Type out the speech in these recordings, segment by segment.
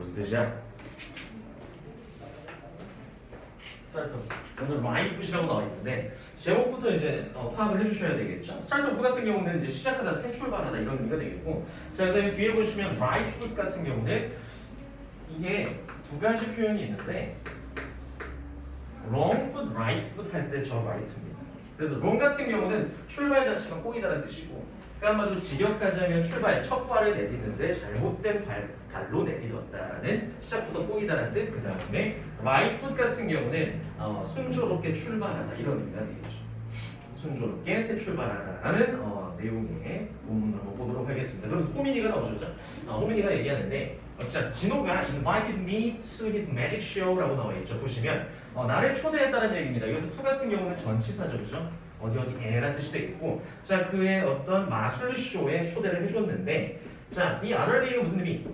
무슨 뜻이야? 스타트 오늘 right이라고 나와 있는데 제목부터 이제 파악을 해주셔야 되겠죠. 스타트 같은 경우는 이제 시작하다, 새 출발하다 이런 의미가 되겠고, 자 그다음에 뒤에 보시면 right foot 같은 경우는 이게 두 가지 표현이 있는데 wrong foot, right foot 할 때 저 right입니다. 그래서 wrong 같은 경우는 출발 자체가 꼬이다는 뜻이고, 그 한마디로 직역하자면 출발, 첫 발을 내딛는데 잘못된 발로 내딛었다라는 시작부터 꼬이다라는 뜻. 그 다음에 right foot 같은 경우는 순조롭게 출발하다 이런 의미가 되겠죠. 순조롭게 새 출발하다라는 내용의 본문을 한번 보도록 하겠습니다. 그래서 호민이가 나오셨죠? 호민이가 얘기하는데 자, 진호가 invited me to his magic show라고 나와 있죠. 보시면 나를 초대했다는 얘기입니다. 여기서 to 같은 경우는 전치사죠, 그죠? 어디에란 뜻이 되겠고, 자 그의 어떤 마술 쇼에 초대를 해줬는데, 자 the other day가 무슨 의미?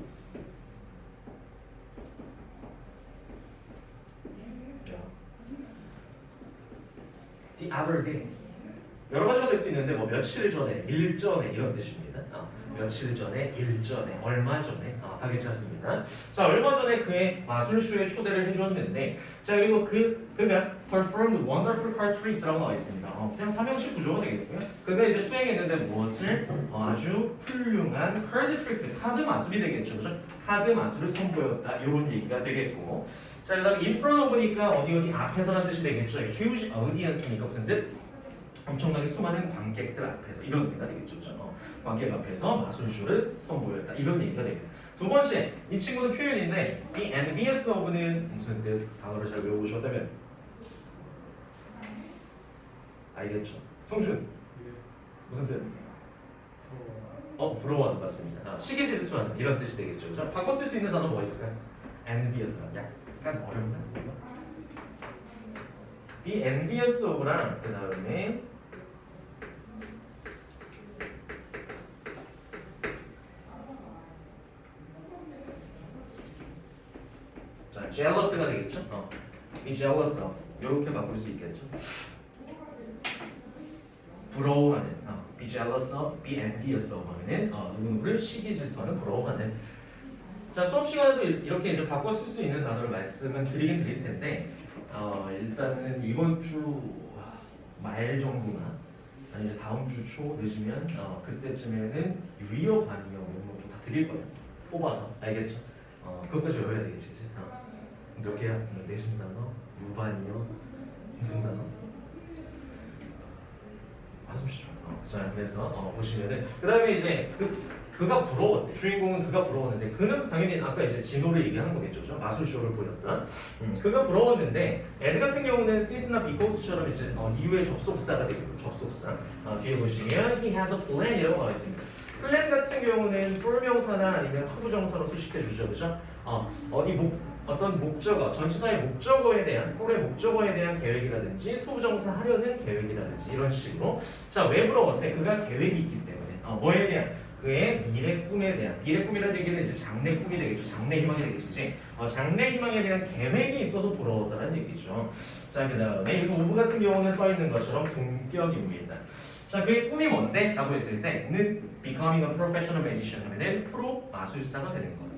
the other day 여러 가지가 될 수 있는데 뭐 며칠 전에, 일 전에 이런 뜻입니다. 며칠 전에, 일 전에, 얼마 전에 다 괜찮습니다. 자 얼마 전에 그의 마술쇼에 초대를 해줬는데, 자 그리고 그가 performed wonderful card tricks라고 나와 있습니다. 그냥 삼형식 구조가 되겠고요. 그가 이제 수행했는데 무엇을 아주 훌륭한 card tricks, 카드 마술이 되겠죠, 그죠? 카드 마술을 선보였다 이런 얘기가 되겠고, 자 그다음에 in front of니까 어디 앞에서라는 뜻이 되겠죠. huge audience니까 무슨 뜻? 엄청나게 수많은 관객들 앞에서 이런 의미가 되겠죠. 관객 앞에서 마술쇼를 선보였다 이런 얘기가 됩니다. 두 번째, 이 친구는 표현인데 이 envious of는 무슨 뜻? 단어를 잘 외워보셨다면 알겠죠? 성준 무슨 뜻? 부러워하는 맞습니다. 시기 질투하는 이런 뜻이 되겠죠. 자, 바꿔 쓸 수 있는 단어 뭐가 있을까요? envious. 약간 어렵나? 이 envious of랑 그 다음에 jealous가 되겠죠? be jealous of 이렇게 바꿀 수 있겠죠? 부러워하는 be jealous of, be envious of 하면은 누구누구를 시기 질투하는, 부러워하는. 자 수업 시간에도 이렇게 이제 바꿔 쓸 수 있는 단어를 말씀은 드릴 텐데 일단은 이번 주 말 정도나 아니면 다음 주 초 늦으면 그때쯤에는 유의어 반의어 뭐 다 드릴 거예요. 뽑아서 알겠죠? 그것까지 외워야 되겠지. 몇 개야? 내신 단어, 무반이요, 공통 단어. 한숨 쉬죠. 자, 그래서 보시면은 그 다음에 이제 그가 부러웠대. 주인공은 그가 부러웠는데 그는 당연히 아까 이제 진호를 얘기하는 거겠죠, 그죠? 마술쇼를 보였던. 그가 부러웠는데 as 같은 경우는 since나 because처럼 이제 이후에 접속사가 되겠고, 접속사. 뒤에 보시면 he has a plan이라고 나와 있습니다. 플랜 같은 경우는 for 명사나 아니면 투부정사로 수식해 주죠, 그죠? 어떤 목적어, 전치사의 목적어에 대한, for의 목적어에 대한 계획이라든지 투부정사 하려는 계획이라든지 이런 식으로. 자, 왜 부러웠대? 그가 계획이 있기 때문에. 뭐에 대한? 그의 미래 꿈에 대한. 미래 꿈이라는 얘기는 이제 장래 꿈이 되겠죠. 장래 희망이 되겠죠. 이제 장래 희망에 대한 계획이 있어서 부러웠다는 얘기죠. 자, 그 다음에 여기서 오브 같은 경우는 써 있는 것처럼 동격입니다. 자, 그의 꿈이 뭔데? 라고 했을 때는 becoming a professional magician 하면은 프로 마술사가 되는 거예요.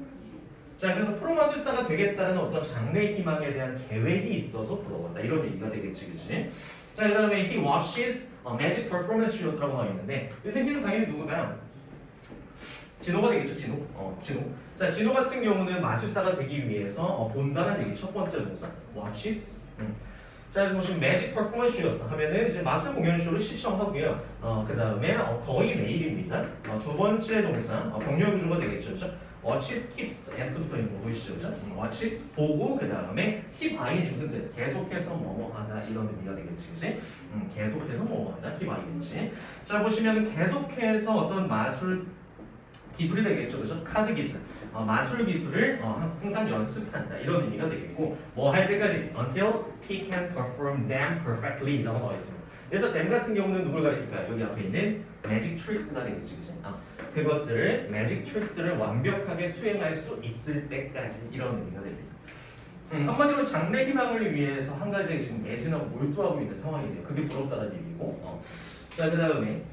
자, 그래서 프로 마술사가 되겠다는 어떤 장래 희망에 대한 계획이 있어서 부러웠다 이런 얘기가 되겠지, 그치? 자, 그 다음에 he watches magic performance shows라고 나와 있는데 이 새끼는 당연히 누구가요? 진호가 되겠죠, 진호. 진호. 자, 진호 같은 경우는 마술사가 되기 위해서 본다는 얘기 첫 번째 동사 watches. 자, 그래서 보시면 매직 퍼포먼스였어 하면은 이제 마술 공연쇼를 시청하고요. 그 다음에 거의 매일입니다. 두 번째 동사 병렬 구조가 되겠죠, 그렇죠? watches keeps s부터 있는 거 보이시죠, 그렇죠? watches 보고 그 다음에 keep ing 무슨 뜻? 계속해서 뭐뭐하다 이런 의미가 되겠지, 그렇지? 계속해서 뭐뭐하다 keep ing. 자, 보시면 계속해서 어떤 마술 기술이 되겠죠, 그렇죠? 카드 기술. 마술 기술을 항상 연습한다 이런 의미가 되겠고, 뭐 할 때까지 until he can perform them perfectly 라고 나와 있습니다. 그래서 them 같은 경우는 누굴 가리킬까요? 여기 앞에 있는 magic tricks가 되겠지, 그치? 그것들을 magic tricks를 완벽하게 수행할 수 있을 때까지 이런 의미가 됩니다. 한마디로 장래 희망을 위해서 한 가지에 지금 매진하고 몰두하고 있는 상황이에요. 그게 부럽다는 얘기고. 자, 그 다음에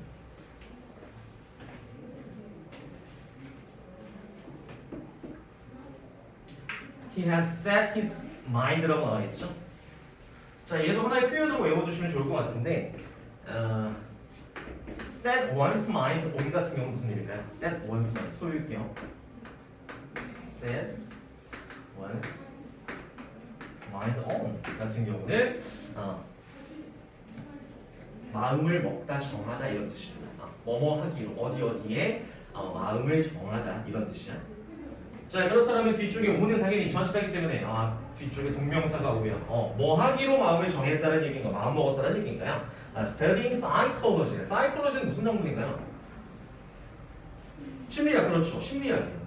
He has set his mind라고 나와있죠. 자, 얘도 하나의 표현으로 외워두시면 좋을 것 같은데 set one's mind on 같은 경우는 무슨 일일까요? set one's mind 소유격 set one's mind on 같은 경우는 마음을 먹다 정하다 이런 뜻입니다. 뭐뭐 하기로 어디에 마음을 정하다 이런 뜻이야. 자, 그렇다면 뒤쪽에 오는 당연히 전치사기 때문에 뒤쪽에 동명사가 오고요. 뭐 하기로 마음을 정했다는 얘기인가, 마음 먹었다는 얘기인가요? Studying psychology. psychology는 무슨 학문인가요? 심리학, 그렇죠. 심리학이에요.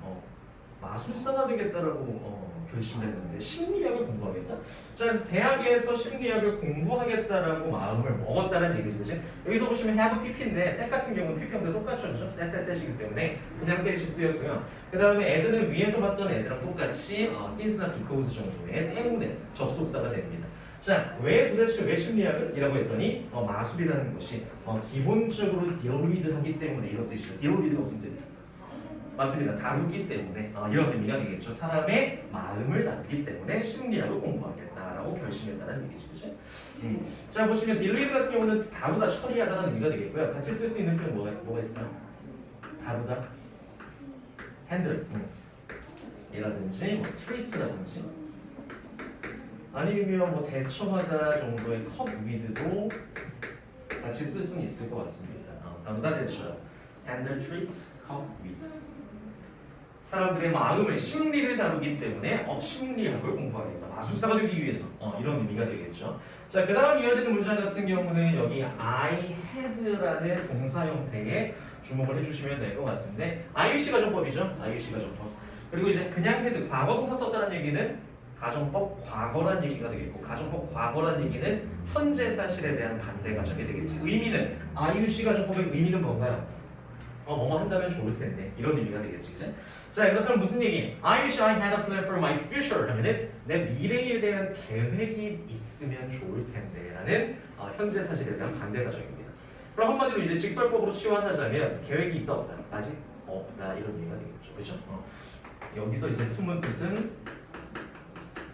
마술사가 되겠다라고 결심했는데 심리학을 공부하겠다? 자, 그래서 대학에서 심리학을 공부하겠다라고 마음을 먹었다는 얘기죠. 그치? 여기서 보시면 have pp인데 set 같은 경우는 pp형도 똑같죠. 그렇죠? set이기 때문에 그냥 set이 쓰였고요. 그 다음에 as는 위에서 봤던 as랑 똑같이 since나 because 정도의 때문에 접속사가 됩니다. 자, 왜 심리학을? 이라고 했더니 마술이라는 것이 기본적으로 deal with 하기 때문에 이런 뜻이죠. deal with가 무슨 뜻이에요? 맞습니다. 다루기 때문에 이런 의미가 되겠죠. 사람의 마음을 다루기 때문에 심리학을 공부하겠다라고 결심했다는 얘기죠. 그치? 자, 보시면 deal with 같은 경우는 다루다, 처리하다는 의미가 되겠고요. 같이 쓸 수 있는 표현 뭐가 있을까요? 다루다, handle 이라든지 뭐 treat라든지 아니면 뭐 대처하다 정도의 cut with도 같이 쓸 수는 있을 것 같습니다. 다루다, 대처, handle, treat, cut with. 사람들의 마음을, 심리를 다루기 때문에 심리학을 공부하겠다. 마술사가 되기 위해서 이런 의미가 되겠죠. 자, 그 다음 이어지는 문장 같은 경우는 여기 I had라는 동사 형태에 주목을 해주시면 될 것 같은데 IUC 가정법이죠. IUC 가정법. 그리고 이제 그냥 had, 과거 동사 썼다는 얘기는 가정법 과거란 얘기가 되겠고 가정법 과거란 얘기는 현재 사실에 대한 반대 가정이 되겠지. 의미는 IUC 가정법의 의미는 뭔가요? 뭐뭐 한다면 좋을 텐데 이런 의미가 되겠지, 그치? 자, 그렇다면 무슨 얘기? I wish I had a plan for my future 하면은 내 미래에 대한 계획이 있으면 좋을 텐데라는 현재 사실에 대한 반대 가정입니다. 그럼 한마디로 이제 직설법으로 치환하자면 계획이 있다 없다? 아직 없다 이런 의미가 되겠죠, 그렇죠? 여기서 이제 숨은 뜻은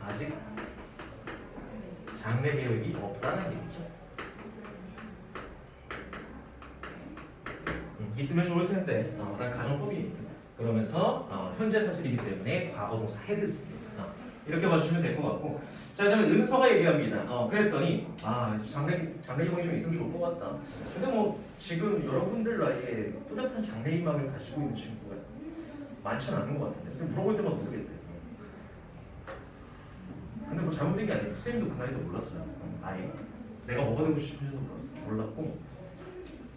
아직 장래 계획이 없다는 얘기죠. 있으면 좋을 텐데 난 가정법이니까 그러면서 현재 사실이기 때문에 과거 동사 had 씁니다. 이렇게 봐주시면 될 것 같고 자, 그 다음에 은서가 얘기합니다. 그랬더니 장래희망이 좀 있으면 좋을 것 같다. 근데 뭐 지금 여러분들 나이에 뚜렷한 장래희망을 가지고 있는 친구가 많지는 않은 것 같은데 선생님 물어볼 때마다 모르겠대. 근데 뭐 잘못된 게 아니에요. 선생님도 그 나이도 몰랐어요. 아예 내가 뭐가 되고 싶은지도 몰랐고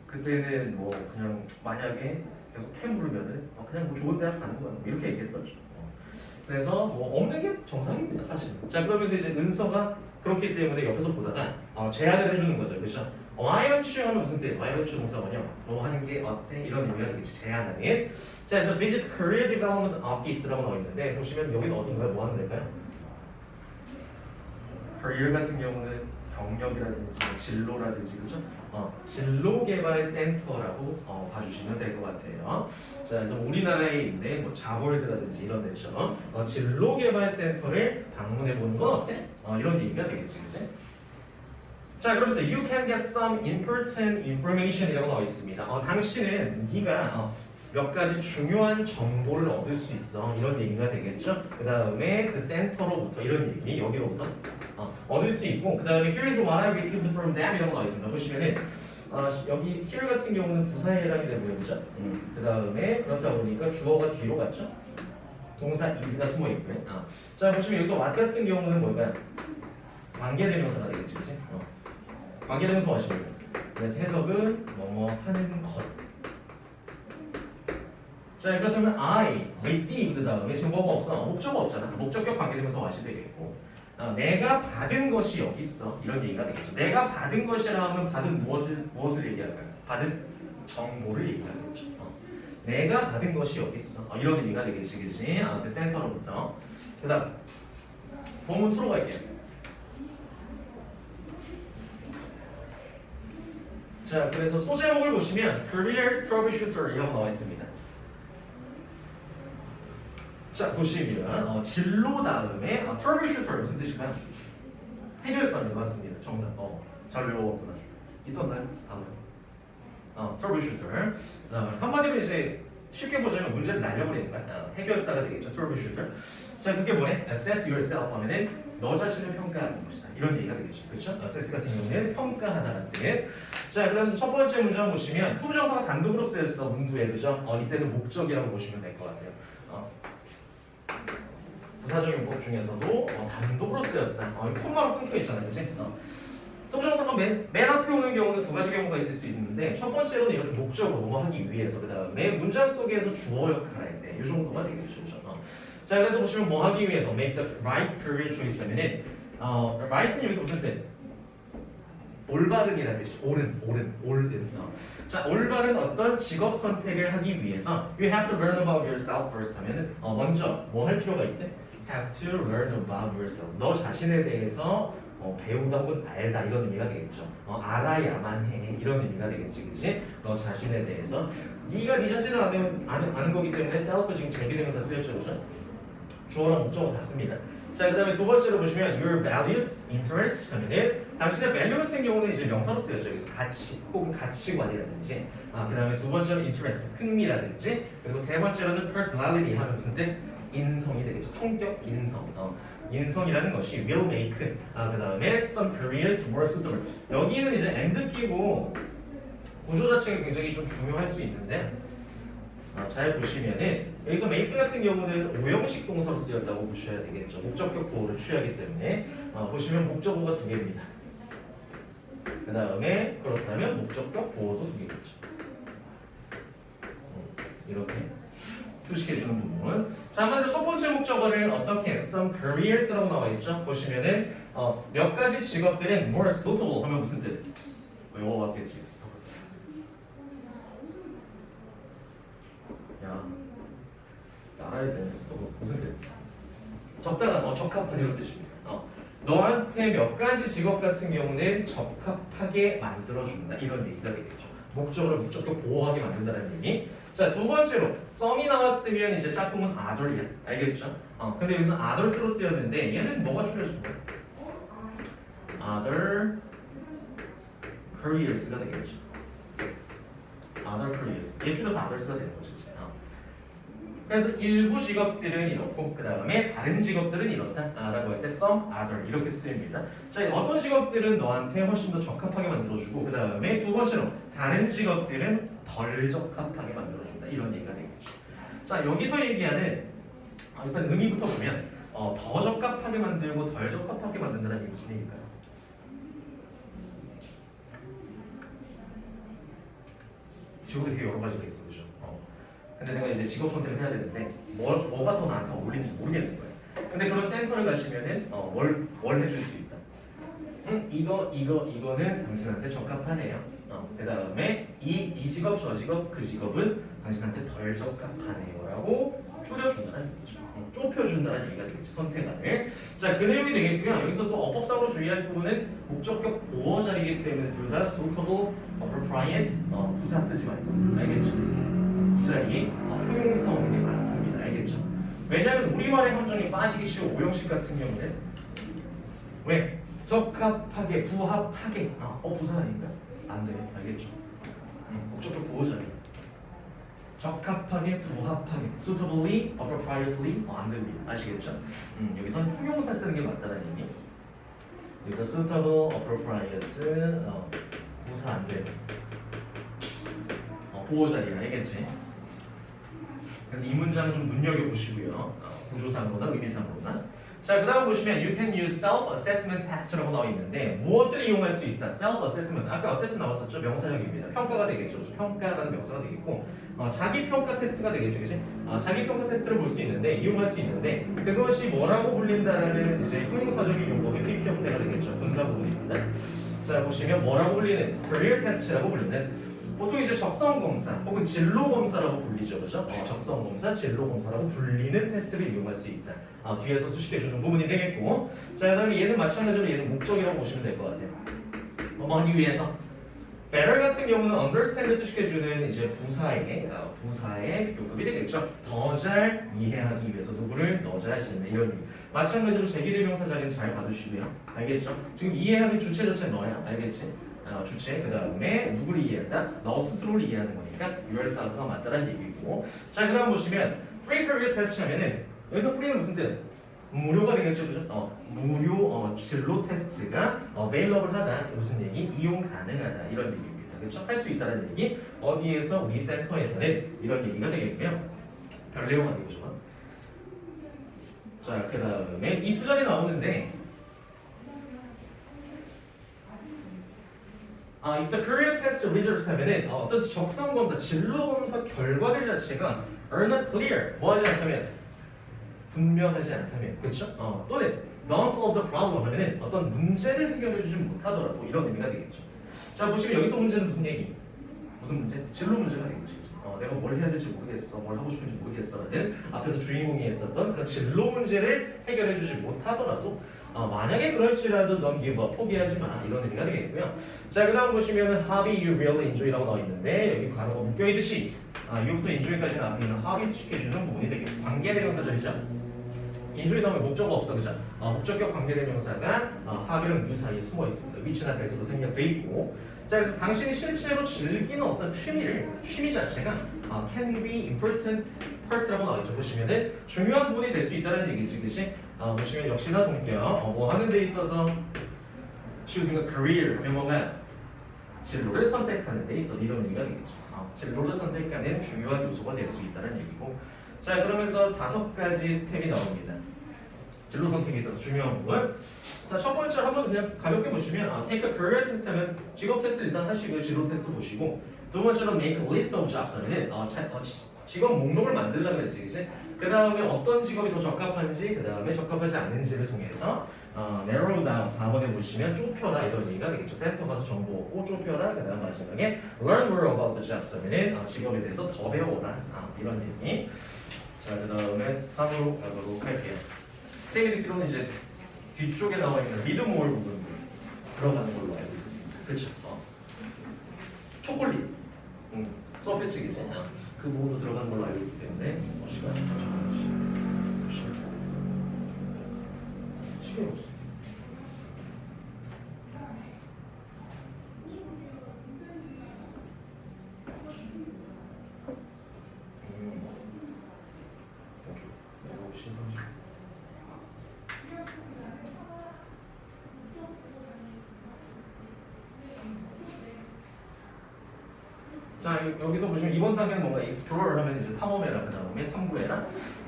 그때는 뭐 그냥 만약에 계속 캠 부르면은 그냥 뭐 좋은 대학 가는 거야 이렇게 얘기했었죠. 그래서 뭐 없는 게 정상입니다 사실. 자, 그러면서 이제 은서가 그렇기 때문에 옆에서 보다가 제안을 해주는 거죠, 그렇죠? Why don't you 하면 무슨 뜻? Why don't you 동사원요? 뭐 하는 게 어때? 이런 의미가 되겠지. 제안하는. 자, 그래서 visit career development office라고 나와 있는데 보시면 여기는 어딘가요? 뭐 하는 데일까요? career 같은 경우는 경력이라든지 진로라든지 그렇죠? 진로개발센터라고 봐주시면 될 것 같아요. 자, 그래서 우리나라에 있는 뭐 자월드라든지 이런 데처럼 진로개발센터를 방문해 보는 건 어때? 이런 얘기가 되겠지, 그치? 자, 그러면서 you can get some important information이라고 나와 있습니다. 당신은 네가 몇 가지 중요한 정보를 얻을 수 있어 이런 얘기가 되겠죠. 그 다음에 그 센터로부터 이런 얘기 여기로부터 얻을 수 있고 그 다음에 here's what I received from them 이런 거 나와 있습니다. 보시면은 여기 here 같은 경우는 부사에 해당이 되고요, 그죠? 그 다음에 그렇다 보니까 주어가 뒤로 갔죠. 동사 is가 숨어 있고요. 자, 보시면 여기서 what 같은 경우는 뭘까요? 관계대명사가 되겠지, 그치? 관계대명사 하시면 그래서 해석은 뭐뭐 하는 것. 자, 그렇다면 I received 다음에 지금 뭐가 없어? 목적어 없잖아. 목적격 관계되면서 와시 되겠고 내가 받은 것이 여기 있어. 이런 얘기가 되겠죠. 내가 받은 것이라 하면 받은 무엇을 얘기할까요? 받은 정보를 얘기하겠죠. 내가 받은 것이 여기 있어. 이런 의미가 되겠지, 그치? 그 센터로부터. 그 다음 본문 2로 갈게요. 자, 그래서 소제목을 보시면 Career Troubleshooter 이라고 나와 있습니다. 자 보시면 진로 다음에 troubleshooter 무슨 뜻일까요? 해결사님 맞습니다. 정답. 잘 외워왔구나. 있었나요? 다음에 troubleshooter. 자 한마디로 이제 쉽게 보자면 문제를 날려버리는 거야. 해결사가 되겠죠. troubleshooter. 자 그게 뭐네? assess yourself 하면은 너 자신을 평가하는 것이다. 이런 얘기가 되겠죠. 그렇죠? assess 같은 경우는 평가하다라는 뜻. 자 그다음에 첫 번째 문장 보시면 투부정사가 단독으로 쓰였어 문구에 그죠? 이때는 목적이라고 보시면 될 것 같아요. 부사적 용법 중에서도 단독으로 쓰였다. 콤마로 끊겨 있잖아요, 그렇지? 투부정사가 맨 앞에 오는 경우는 두 가지 경우가 있을 수 있는데 첫 번째로는 이렇게 목적으로 뭐뭐 하기 위해서 그다음에 문장 속에서 주어 역할을 할 때 이 정도가 되겠죠, 그렇죠? 자 그래서 보시면 뭐 하기 위해서 make the right career choice 하면은 right는 여기서 무슨 뜻? 올바른이라는 뜻이 옳은. 자 올바른 어떤 직업 선택을 하기 위해서 you have to learn about yourself first 하면은 먼저 뭐 할 필요가 있대? have to learn about yourself. 너 자신에 대해서 배우다 혹은 알다 이런 의미가 되겠죠. 알아야만 해 이런 의미가 되겠지, 그렇지? 너 자신에 대해서 네가 네 자신을 아는 거기 때문에 self 지금 제기되면서 쓰였죠, 그렇죠? 주어랑 목적어 같습니다. 자, 그다음에 두 번째로 보시면 your values, interests 하면은 당신의 value 같은 경우는 이제 명사로 쓰여져 여기서 가치 혹은 가치관이라든지 그다음에 두 번째로 interest, 흥미라든지 그리고 세 번째로는 personality 하면 무슨 뜻? 인성이 되겠죠. 성격, 인성이라는 것이 will make 그다음에 some careers more suitable. 여기는 이제 and 끼고 구조 자체가 굉장히 좀 중요할 수 있는데 잘 보시면은 여기서 make 같은 경우는 오형식 동사로 쓰였다고 보셔야 되겠죠. 목적격 보호를 취하기 때문에 보시면 목적어가 두 개입니다. 그 다음에 그렇다면 목적격 보호도 두 개겠죠. 이렇게 수식해주는 부분. 자, 한마디로 첫 번째 목적어를 어떻게 some careers라고 나와 있죠. 보시면은 몇 가지 직업들은 more suitable 하면 무슨 뜻? 영어 왔겠지. 알아야 되는 스토브 무슨 뜻? 적당한 적합한 이런 뜻입니다. 너한테 몇 가지 직업 같은 경우는 적합하게 만들어준다 이런 얘기가 되겠죠. 목적을 목적격 보호하게 만든다는 얘기. 자, 두 번째로 some이 나왔으면 이제 짝꿍은 other이야. 알겠죠? 근데 여기서 others로 쓰였는데 얘는 뭐가 줄여진 거야? other careers가 되겠죠. other careers. 얘 줄여서 others가 되는 거죠. 그래서 일부 직업들은 이렇고 그 다음에 다른 직업들은 이렇다라고 할 때 some other 이렇게 쓰입니다. 자, 어떤 직업들은 너한테 훨씬 더 적합하게 만들어주고 그 다음에 두 번째로 다른 직업들은 덜 적합하게 만들어준다 이런 얘기가 되겠죠. 자, 여기서 얘기하는 일단 의미부터 보면 더 적합하게 만들고 덜 적합하게 만든다는 게 무슨 얘기일까요? 직업이 되게 여러 가지가 있어, 그죠? 근데 내가 이제 직업 선택을 해야 되는데 뭐가 더 나한테 어울리는지 모르겠는 거예요. 근데 그런 센터를 가시면은 뭘 해줄 수 있다. 이거는 당신한테 적합하네요. 그 다음에 이 직업 저 직업 그 직업은 당신한테 덜 적합하네요라고 줄여준다는 얘기죠. 좁혀준다는 얘기가 되겠죠. 선택안을. 자, 그 내용이 되겠고요. 여기서 또 어법상으로 주의할 부분은 목적격 보어 자리이기 때문에 둘 다 suitable, appropriate 부사 쓰지 말고 알겠죠? 이 자리 형용사 오는 게 맞습니다. 알겠죠? 왜냐하면 우리말의 함정에 빠지기 쉬운 오형식 같은 경우는 왜? 적합하게, 부합하게 부사 아닌가? 안 돼요. 알겠죠? 목적격 보호 자리 적합하게, 부합하게 suitably, appropriately 안 됩니다. 아시겠죠? 여기선 형용사 쓰는 게 맞다는 얘기. 여기서 suitable, appropriate 부사 안 돼요. 보호 자리 알겠지? 그래서 이 문장은 좀 눈여겨보시고요. 구조상으로나 의미상으로나. 자, 그 다음 보시면 you can use self-assessment test라고 나와 있는데 무엇을 이용할 수 있다? self-assessment. 아까 assess 나왔었죠? 명사형입니다. 평가가 되겠죠. 평가라는 명사가 되겠고 자기평가 테스트가 되겠죠. 그치? 자기평가 테스트를 볼 수 있는데 이용할 수 있는데 그것이 뭐라고 불린다라는 이제 형용사적인 용법의 PP 형태가 되겠죠. 분사 부분입니다. 자, 보시면 뭐라고 불리는 career test라고 불리는 보통 이제 적성검사 혹은 진로검사라고 불리죠, 그렇죠? 적성검사, 진로검사라고 불리는 테스트를 이용할 수 있다. 뒤에서 수식해주는 부분이 되겠고, 자, 그다음에 얘는 마찬가지로 얘는 목적이라고 보시면 될 것 같아요. 뭐 하기 위해서 better 같은 경우는 understand을 수식해주는 이제 부사의 비교급이 되겠죠. 더 잘 이해하기 위해서 누구를 더 잘 씻는 이런 의미. 마찬가지로 제기대명사 자리는 잘 봐주시고요. 알겠죠? 지금 이해하는 주체 자체는 너야. 알겠지? 주체 그 다음에 누구를 이해한다? 너 스스로를 이해하는 거니까 유얼사가 맞다라는 얘기고. 자 그다음 보시면 free career test 하면은 여기서 free는 무슨 뜻? 무료가 되겠죠, 그죠? 무료 진로 테스트가 available 하다 무슨 얘기? 이용 가능하다 이런 얘기입니다. 그렇죠? 할 수 있다는 얘기. 어디에서? 우리 센터에서는 이런 얘기가 되겠고요. 별 내용 아니죠. 자, 그 다음에 이 부절이 나오는데. if the career test results 하면은 어떤 적성 검사, 진로 검사 결과들 자체가 are not clear, 뭐 하지 않다면 분명하지 않다면, 그렇죠? 또는 don't solve the problem 하면은 어떤 문제를 해결해주지 못하더라도 이런 의미가 되겠죠. 자 보시면 여기서 문제는 무슨 얘기? 무슨 문제? 진로 문제가 되겠죠. 내가 뭘 해야 될지 모르겠어, 뭘 하고 싶은지 모르겠어라는 앞에서 주인공이 했었던 그런 진로 문제를 해결해주지 못하더라도 만약에 그럴지라도 don't give up, 포기하지 마 이런 의미가 되겠고요. 자 그다음 보시면은 hobby you really enjoy라고 나와 있는데 여기 과거가 묶여 있듯이 이거부터 enjoy까지는 앞에 있는 hobby 수식해주는 부분이 되겠고 관계대명사절이죠. 인조이 나오면 목적어 없어, 그죠? 목적격 관계대명사가 hobby랑 유 사이에 숨어 있습니다. 위치나 대수로 생략돼 있고. 자 그래서 당신이 실제로 즐기는 어떤 취미 자체가 can be important part라고 나와있죠. 보시면은 중요한 부분이 될 수 있다는 얘기지, 그치? 보시면 역시나 동격 뭐 하는 데 있어서 choosing a career 하면 뭔가 진로를 선택하는 데 있어 이런 의미가 되겠죠. 진로를 선택하는 중요한 요소가 될 수 있다는 얘기고. 자 그러면서 5가지 스텝이 나옵니다. 진로 선택에 있어서 중요한 부분. 자 첫 번째로 한번 그냥 가볍게 보시면 take a career test 하면 직업 테스트 일단 하시고요. 진로 테스트 보시고 두 번째로 make a list of jobs 하면은 직업 목록을 만들려고 그랬지, 그치? 그 다음에 어떤 직업이 더 적합한지 그 다음에 적합하지 않은지를 통해서 narrow down 4번에 보시면 좁혀라 이런 얘기가 되겠죠. 센터 가서 정보 얻고 좁혀라. 그 다음 마지막에 learn more about the jobs 하면은 직업에 대해서 더 배워라 이런 얘기. 자 그 다음에 3으로 가도록 할게요. 쌤이 듣기로는 이제 뒤쪽에 나와 있는 리드 모어 부분 들어가는 걸로 알고 있습니다. 그렇죠? 초콜릿 서페치기지. 그 부분도 들어가는 걸로 알고 있기 때문에 시간이 없어. 자 여기서 보시면 이번 단계는 뭔가 explore 하면 이제 탐험해라, 그 다음에 탐구해라,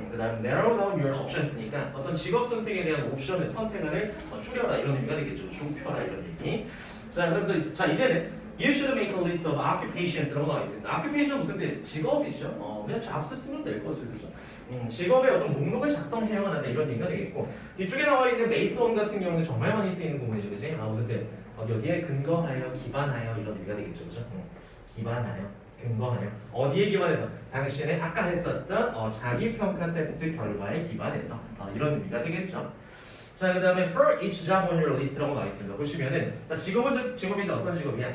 그 다음에 narrow down your options니까 어떤 직업 선택에 대한 옵션을 선택안을 추려라 이런 의미가 되겠죠. 좁혀라 이런 얘기. 자 그래서 이제는 you should make a list of occupations라고 나와 있습니다. occupation 무슨 뜻? 직업이죠. 그냥 잡스 쓰면 될 것을, 그죠? 직업의 어떤 목록을 작성해야만 한다 이런 얘기가 되겠고 뒤쪽에 나와 있는 based on 같은 경우는 정말 많이 쓰이는 구문이죠, 그지? 무슨 뜻? 어디에 근거하여, 기반하여 이런 의미가 되겠죠, 그죠? 기반하여, 근거하여 어디에 기반해서? 당신의 아까 했었던 자기평가 테스트 결과에 기반해서 이런 의미가 되겠죠. 자 그 다음에 for each job on your list라고 나와 있습니다. 보시면은 자 직업인데 어떤 직업이야?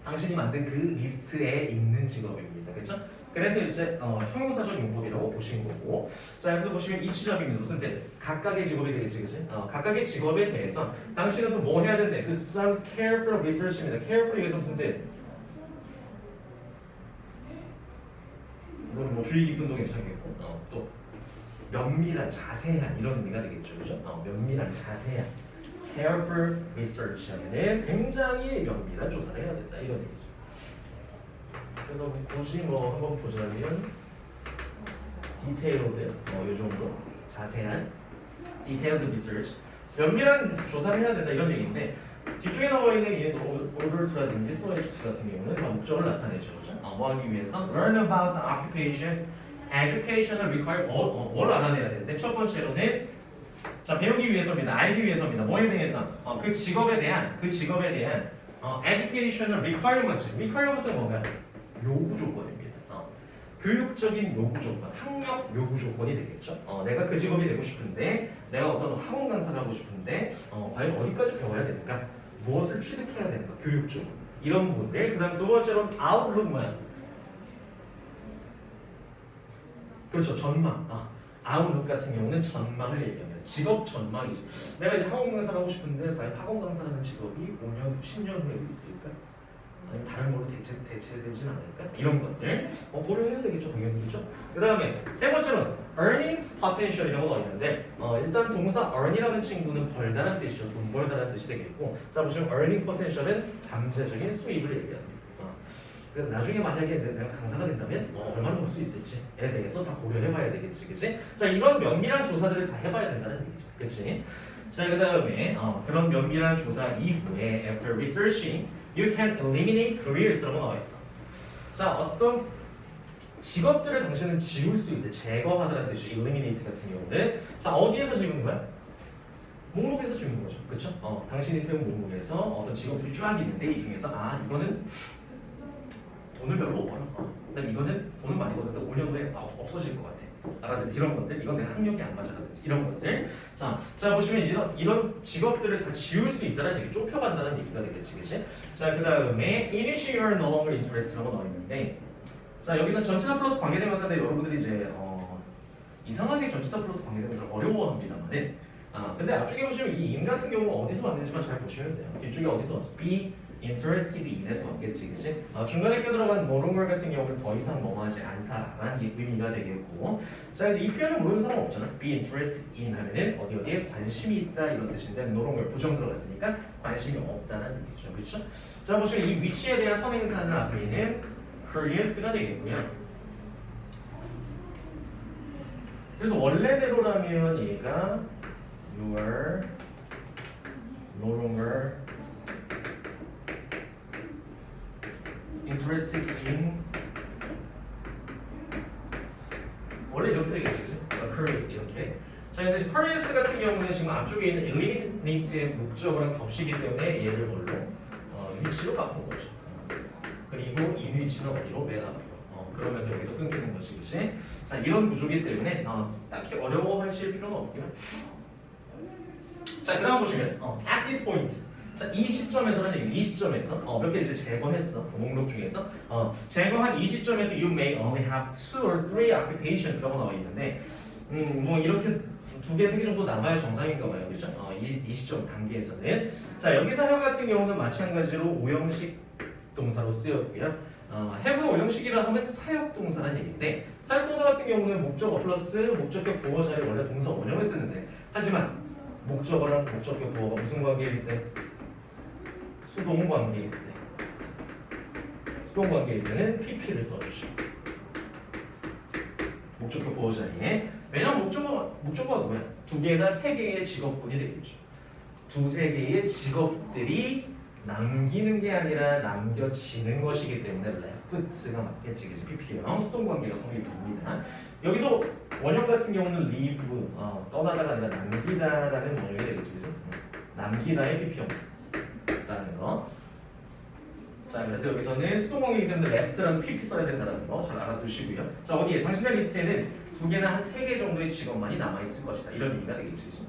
당신이 만든 그 리스트에 있는 직업입니다. 그렇죠? 그래서 이제 형용사적 용법이라고 보시는 거고. 자 그래서 보시면 each job입니다. 무슨 뜻? 각각의 직업이 되겠지, 그치? 각각의 직업에 대해서 당신은 또 뭐 해야 되는데? 그 some careful research입니다. careful이 여기서 무슨 뜻? 이거는 뭐 주의 깊은 동이 괜찮겠고 또 면밀한, 자세한 이런 의미가 되겠죠, 그죠? 면밀한, 자세한 careful research 하면은 굉장히 면밀한 조사를 해야 된다 이런 얘기죠. 그래서 굳이 뭐 한번 보자면 detailed 이 정도 자세한 detailed research 면밀한 조사를 해야 된다 이런 얘기인데 뒤쪽에 나와 있는 이 order to라든지 SOH 같은 경우는 목적을 나타내죠, 그죠? 뭐 하기 위해서 learn about the occupations, educational require 뭘 알아내야 되는데 첫 번째로는 자 배우기 위해서입니다. 알기 위해서입니다. 뭐에 대해서? 그 직업에 대한 educational requirement은 뭔가 요구 조건입니다. 교육적인 요구 조건, 학력 요구 조건이 되겠죠. 내가 그 직업이 되고 싶은데, 내가 어떤 학원 강사를 하고 싶은데, 과연 어디까지 배워야 되는가? 무엇을 취득해야 되는가? 교육적으로. 이런 부분들. 그 다음 두 번째로는 outlook 뭐야? 그렇죠. 전망. 아웃룩 같은 경우는 전망을 얘기합니다. 직업 전망이죠. 내가 이제 학원 강사를 하고 싶은데 과연 학원 강사라는 직업이 5년 후, 10년 후에도 있을까? 아니면 다른 걸로 대체되진 않을까? 이런 것들 고려해야 되겠죠. 당연히 그렇죠. 그 다음에 세 번째로는 earnings potential이라고 나와 있는데 일단 동사 earn이라는 친구는 벌다는 뜻이죠. 돈 벌다는 뜻이 되겠고 자 보시면 earning potential은 잠재적인 수입을 얘기합니다. 그래서 나중에 만약에 이제 내가 강사가 된다면 얼마나 벌 수 있을지에 대해서 다 고려해봐야 되겠지, 그치? 자 이런 면밀한 조사들을 다 해봐야 된다는 얘기죠, 그치? 자 그 다음에 그런 면밀한 조사 이후에 after researching you can eliminate careers라고 나와 있어. 자 어떤 직업들을 당신은 지울 수 있대, 제거하다는 뜻이 eliminate 같은 경우는 자 어디에서 지우는 거야? 목록에서 지우는 거죠, 그쵸? 당신이 세운 목록에서 어떤 직업들이 쫙 있는데 이 중에서 이거는 돈을 별로 못 벌어. 그다음에 이거는 돈을 많이 벌었는데 5년 후에 없어질 것 같아. 라든지 이런 것들, 이건 내 학력이 안 맞아라든지 이런 것들. 자 보시면 이런 직업들을 다 지울 수 있다는 얘기, 좁혀간다는 얘기가 되겠지, 그렇지? 자 그다음에 initially you are no longer interested라고 나와 있는데, 자 여기서 전치사 플러스 관계대명사인데 여러분들이 이제 이상하게 전치사 플러스 관계대명사를 어려워합니다만은, 근데 앞쪽에 보시면 이 in 같은 경우 어디서 왔는지만 잘 보시면 돼요. 뒤쪽에 어디서 왔어? be interested in에서 왔겠지, 그치? 중간에 껴들어간 no longer 같은 경우는 더 이상 뭐하지 않다라는 의미가 되겠고, 자 그래서 이 표현을 모르는 사람 없잖아. be interested in 하면은 어디에 관심이 있다 이런 뜻인데 no longer 부정 들어갔으니까 관심이 없다는 얘기죠, 그렇죠? 자 보시면 이 위치에 대한 선행사는 앞에 있는 careers가 되겠고요. 그래서 원래대로라면 얘가 you are no longer interested in 원래 이렇게 되겠지, 그치? careers 이렇게. 자 근데 careers 같은 경우는 지금 앞쪽에 있는 eliminate의 목적어랑 겹치기 때문에 얘를 뭘로 위치로 바꾼 거죠. 그리고 이 위치는 어디로? 맨 앞으로. 그러면서 여기서 끊기는 것이, 그치? 자 이런 구조이기 때문에 딱히 어려워하실 필요는 없고요. 자 그다음 보시면 at this point. 자, 이 시점에서는 이 시점에서 몇 개 이제 제거했어. 목록 중에서 제거한 이 시점에서 you may only have 2 or 3 occupations라고 나와 있는데 뭐 이렇게 2개, 3개 정도 남아야 정상인가 봐요. 그죠? 이 시점 단계에서는 자, 여기 사용 같은 경우는 마찬가지로 오형식 동사로 쓰였고요. have 오형식이라 하면 사역 동사라는 얘기인데 사역 동사 같은 경우는 목적어 플러스 목적격 보어자리 원래 동사 원형을 쓰는데 하지만 목적어랑 목적격 보어가 무슨 관계일 때? 수동관계일 때. 수동관계일 때는 PP를 써주죠. 목적격 보어자리에. 왜냐면 목적어가 누구야? 2개나 3개의 직업군이 되겠죠. 2, 3개의 직업들이 남기는 게 아니라 남겨지는 것이기 때문에 left가 맞겠지. PP형 수동관계가 성립이 됩니다. 여기서 원형 같은 경우는 leave, 떠나다가 아니라 남기다라는 원형이 되겠지. 그죠? 남기다의 PP형이라는 거. 자, 그래서 여기서는 수동관계이기 때문에 left라는 PP 써야 된다는 거 잘 알아두시고요. 자, 어디에? 당신의 리스트에는 2개나 한 3개 정도의 직업만이 남아있을 것이다. 이런 의미가 되겠지. 그죠?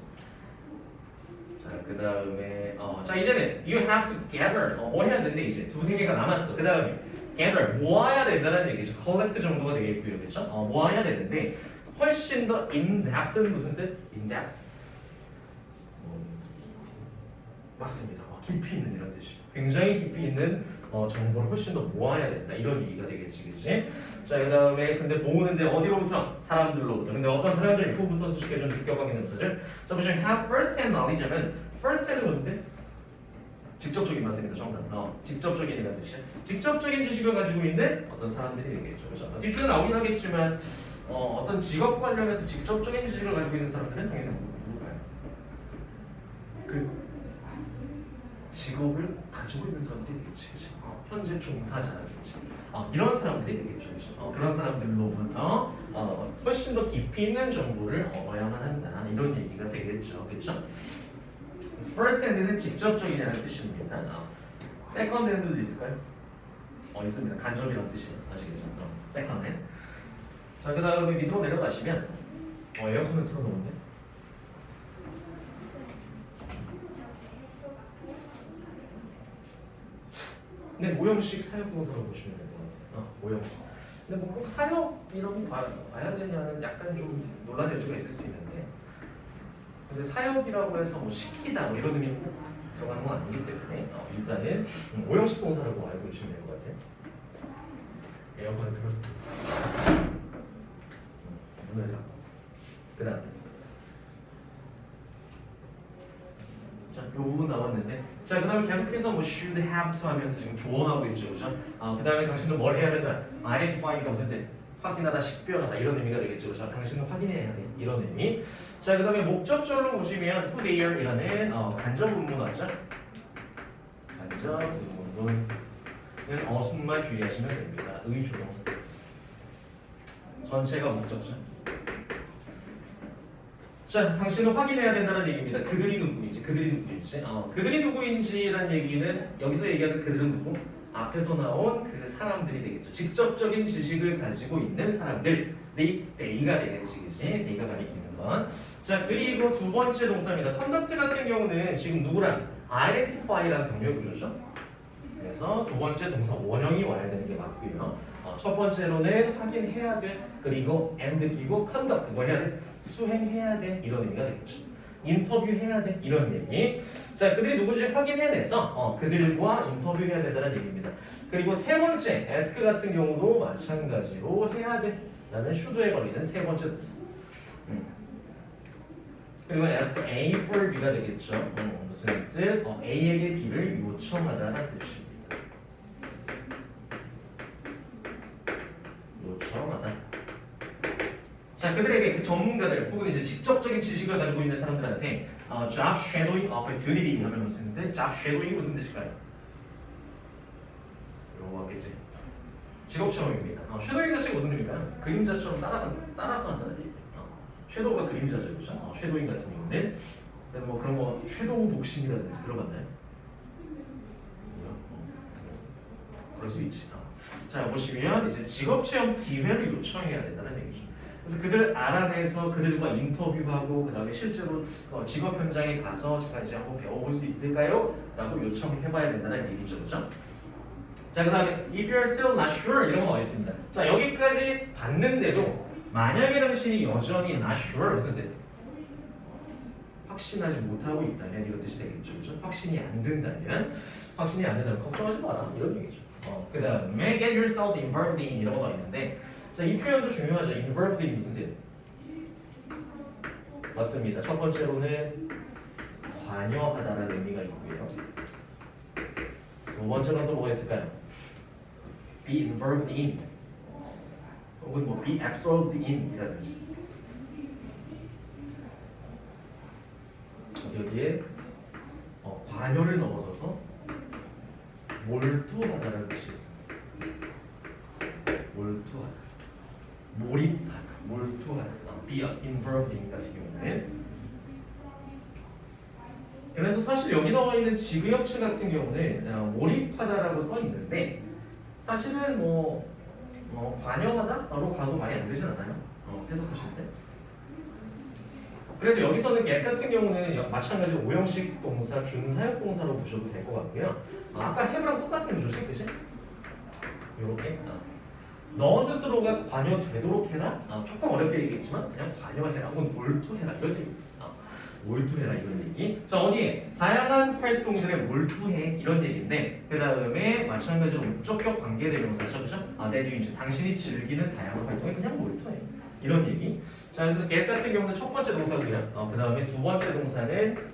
자, 그 다음에 자 이제는 you have to gather 뭐 해야 되는데 이제 2, 3개가 남았어. 그 다음에 gather 모아야 된다는 얘기죠. collect 정도가 되겠고요, 그렇죠? 모아야 되는데 훨씬 더 in-depth는 무슨 뜻? in-depth 맞습니다. 깊이 있는 이런 뜻이에요. 굉장히 깊이 있는 정보를 훨씬 더 모아야 된다 이런 얘기가 되겠지, 그렇지? 자, 그 다음에 근데 모으는데 어디로부터? 사람들로부터. 근데 어떤 사람들 who부터 수식해 준 주격관계 명사절. 자, 보시면 have first-hand knowledge하면 first-hand은 무슨 뜻? 직접적인 맞습니다. 정답. 직접적인 이라는 뜻이야. 직접적인 지식을 가지고 있는 어떤 사람들이 되겠죠, 그렇죠? 뒤쪽에 나오긴 하겠지만 어떤 직업 관련해서 직접적인 지식을 가지고 있는 사람들은 당연히 누굴까요? 그 직업을 가지고 있는 사람들이 되겠지, 그렇죠? 현재 종사자라든지 이런 사람들이 되겠죠, 그렇죠? 그런 사람들로부터 훨씬 더 깊이 있는 정보를 얻어야만 한다 이런 얘기가 되겠죠, 그렇죠? first hand는 직접적이라는 뜻입니다. second hand도 있을까요? 있습니다. 간접이라는 뜻이에요. 아시겠죠? second hand. 자, 그 다음에 밑으로 내려가시면 에어컨을 틀어놓은데 네, 오형식 사역동사로 보시면 될 것 같아요. 오형식. 근데 뭐 꼭 사역 이름이 와야 되냐는 약간 좀 논란의 여지가 있을 수 있는데, 근데 사역이라고 해서 뭐 시키다 뭐 이런 의미 꼭 들어가는 건 아니기 때문에 일단은 오형식 동사라고 알고 계시면 될 것 같아요. 에어컨을 틀었습니다. 문을 닫고 그 다음에 자, 이 부분 나왔는데, 자, 그 다음에 계속해서 뭐 should have to 하면서 지금 조언하고 있죠, 그죠? 그 다음에 당신은 뭘 해야 된다? identify가 무슨 뜻? 확인하다, 식별하다 이런 의미가 되겠죠, 그죠? 당신은 확인해야 돼 이런 의미. 자, 그 다음에 목적절로 보시면 to there이라는 간접 의문 나왔죠? 간접 의문은 어순만 주의하시면 됩니다. 의주동 전체가 목적절. 자, 당신은 확인해야 된다는 얘기입니다. 그들이 누구인지, 그들이 누구인지라는 얘기는 여기서 얘기하는 그들은 누구? 앞에서 나온 그 사람들이 되겠죠. 직접적인 지식을 가지고 있는 사람들이 they가 되겠지, they가 가리키는 건. 자, 그리고 두 번째 동사입니다. conduct 같은 경우는 지금 누구랑? identify라는 병렬 구조죠. 그래서 두 번째 동사 원형이 와야 되는 게 맞고요. 첫 번째로는 확인해야 돼. 그리고 and 끼고 conduct 뭐 해야 돼? 수행해야 돼 이런 의미가 되겠죠. 인터뷰해야 돼 이런 얘기. 자, 그들이 누군지 확인해내서 그들과 인터뷰해야 된다는 얘기입니다. 그리고 세 번째 ask 같은 경우도 마찬가지로 해야 돼 라는 should에 걸리는 세 번째 동사. 그리고 ask A for B가 되겠죠. 무슨 뜻? A에게 B를 요청하다는 뜻입니다. 요청하다. 자, 그들에게 그 전문가들 혹은 이제 직접적인 지식을 가지고 있는 사람들한테 job shadowing opportunity 하면 무슨 뜻? job shadowing 무슨 뜻일까요? 이거 맞겠지? 직업 체험입니다. shadowing 자체가 무슨 의미일까요? 그림자처럼 따라서 한다는 얘기예요. 섀도우가 그림자죠, 그렇죠? 섀도잉 같은 경우는 그래서 뭐 그런 거 섀도우 복싱이라든지 들어봤나요? 그럴 수 있지. 자, 보시면 이제 직업 체험 기회를 요청해야 된다는 얘기죠. 그래서 그들 알아내서 그들과 인터뷰하고 그 다음에 실제로 직업 현장에 가서 제가 이제 한번 배워볼 수 있을까요? 라고 요청해봐야 된다는 얘기죠, 그렇죠? 자, 그 다음에 if you're still not sure 이런 거 나와 있습니다. 자, 여기까지 봤는데도 만약에 당신이 여전히 not sure 무슨 뜻? 확신하지 못하고 있다면 이런 뜻이 되겠죠, 그렇죠? 확신이 안 든다면 걱정하지 마라 이런 얘기죠. 그 다음에 get yourself involved in 이런 거가 있는데, 자, 이 표현도 중요하죠. involved in 무슨 뜻? 맞습니다. 첫 번째로는 관여하다라는 의미가 있고요. 두 번째로는 또 뭐가 있을까요? be involved in 혹은 뭐 be absorbed in 이라든지 여기에 관여를 넘어서서 몰두하다라는 뜻이 있습니다. 몰두하다, 몰입하다, 몰두하다, be involved in 같은 경우는. 그래서 사실 여기 나와 있는 지구역체 같은 경우는 몰입하다라고 써 있는데 사실은 관여하다로 가도 많이 안 되진 않아요? 해석하실 때. 그래서 여기서는 get 같은 경우는 마찬가지로 오형식 동사, 준사역 동사로 보셔도 될 것 같고요. 아까 have랑 똑같은 구조지, 그치? 요렇게 너 스스로가 관여되도록 해라? 조금 어렵게 얘기했지만 그냥 관여해라 혹은 몰두해라 이런 얘기. 몰두해라 이런 얘기. 자, 어디에? 다양한 활동들에 몰두해 이런 얘기인데 그 다음에 마찬가지로 목적격 관계대명사죠, 그죠? 내주 이제 당신이 즐기는 다양한 활동에 그냥 몰두해 이런 얘기. 자, 그래서 get 같은 경우는 첫 번째 동사고요. 그 다음에 두 번째 동사는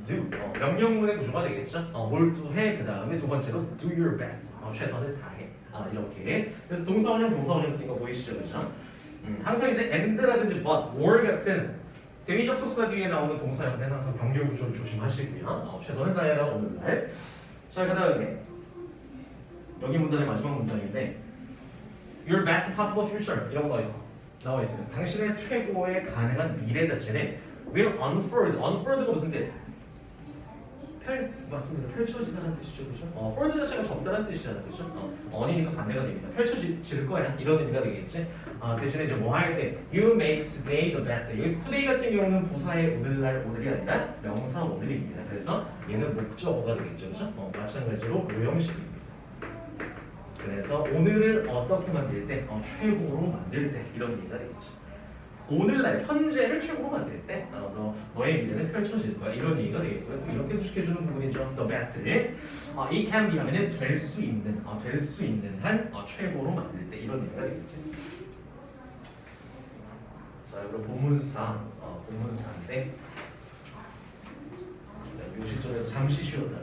do, 명령문의 구조가 되겠죠. 몰두해. 그 다음에 두 번째로 do your best, 최선을 다해. 이렇게. 그래서 동사 원형 쓰인 거 보이시죠, 그죠? 항상 이제 and라든지 but, or 같은 대미적 속사 뒤에 나오는 동사 형태는 항상 병렬 구조를 조심하시고요. 최선을 다해라 오늘날. 자, 그 다음에 여기 문단의 마지막 문단인데 your best possible future 이런 거 나와 있습니다. 당신의 최고의 가능한 미래 자체는 will unfold가 무슨 뜻? 맞습니다. 펼쳐지다는 뜻이죠, 그죠? fold 자체가 접다는 뜻이잖아요, 그죠? on이니까 반대가 됩니다. 펼쳐질 거야 이런 의미가 되겠지. 대신에 이제 뭐 할 때 you make today the best. 여기서 today 같은 경우는 부사의 오늘날 오늘이 아니라 명사 오늘입니다. 그래서 얘는 목적어가 되겠죠, 그죠? 마찬가지로 오형식입니다. 그래서 오늘을 어떻게 만들 때? 최고로 만들 때 이런 얘기가 되겠죠. 오늘날 현재를 최고로 만들 때 너의 미래는 펼쳐질 거야 이런 얘기가 되겠고요. 또 이렇게 소식해주는 부분이죠. The best를 it can be 하면은 될 수 있는 한 최고로 만들 때 이런 얘기가 되겠지. 자 그럼 본문사인데 이 시점에서 잠시 쉬었다가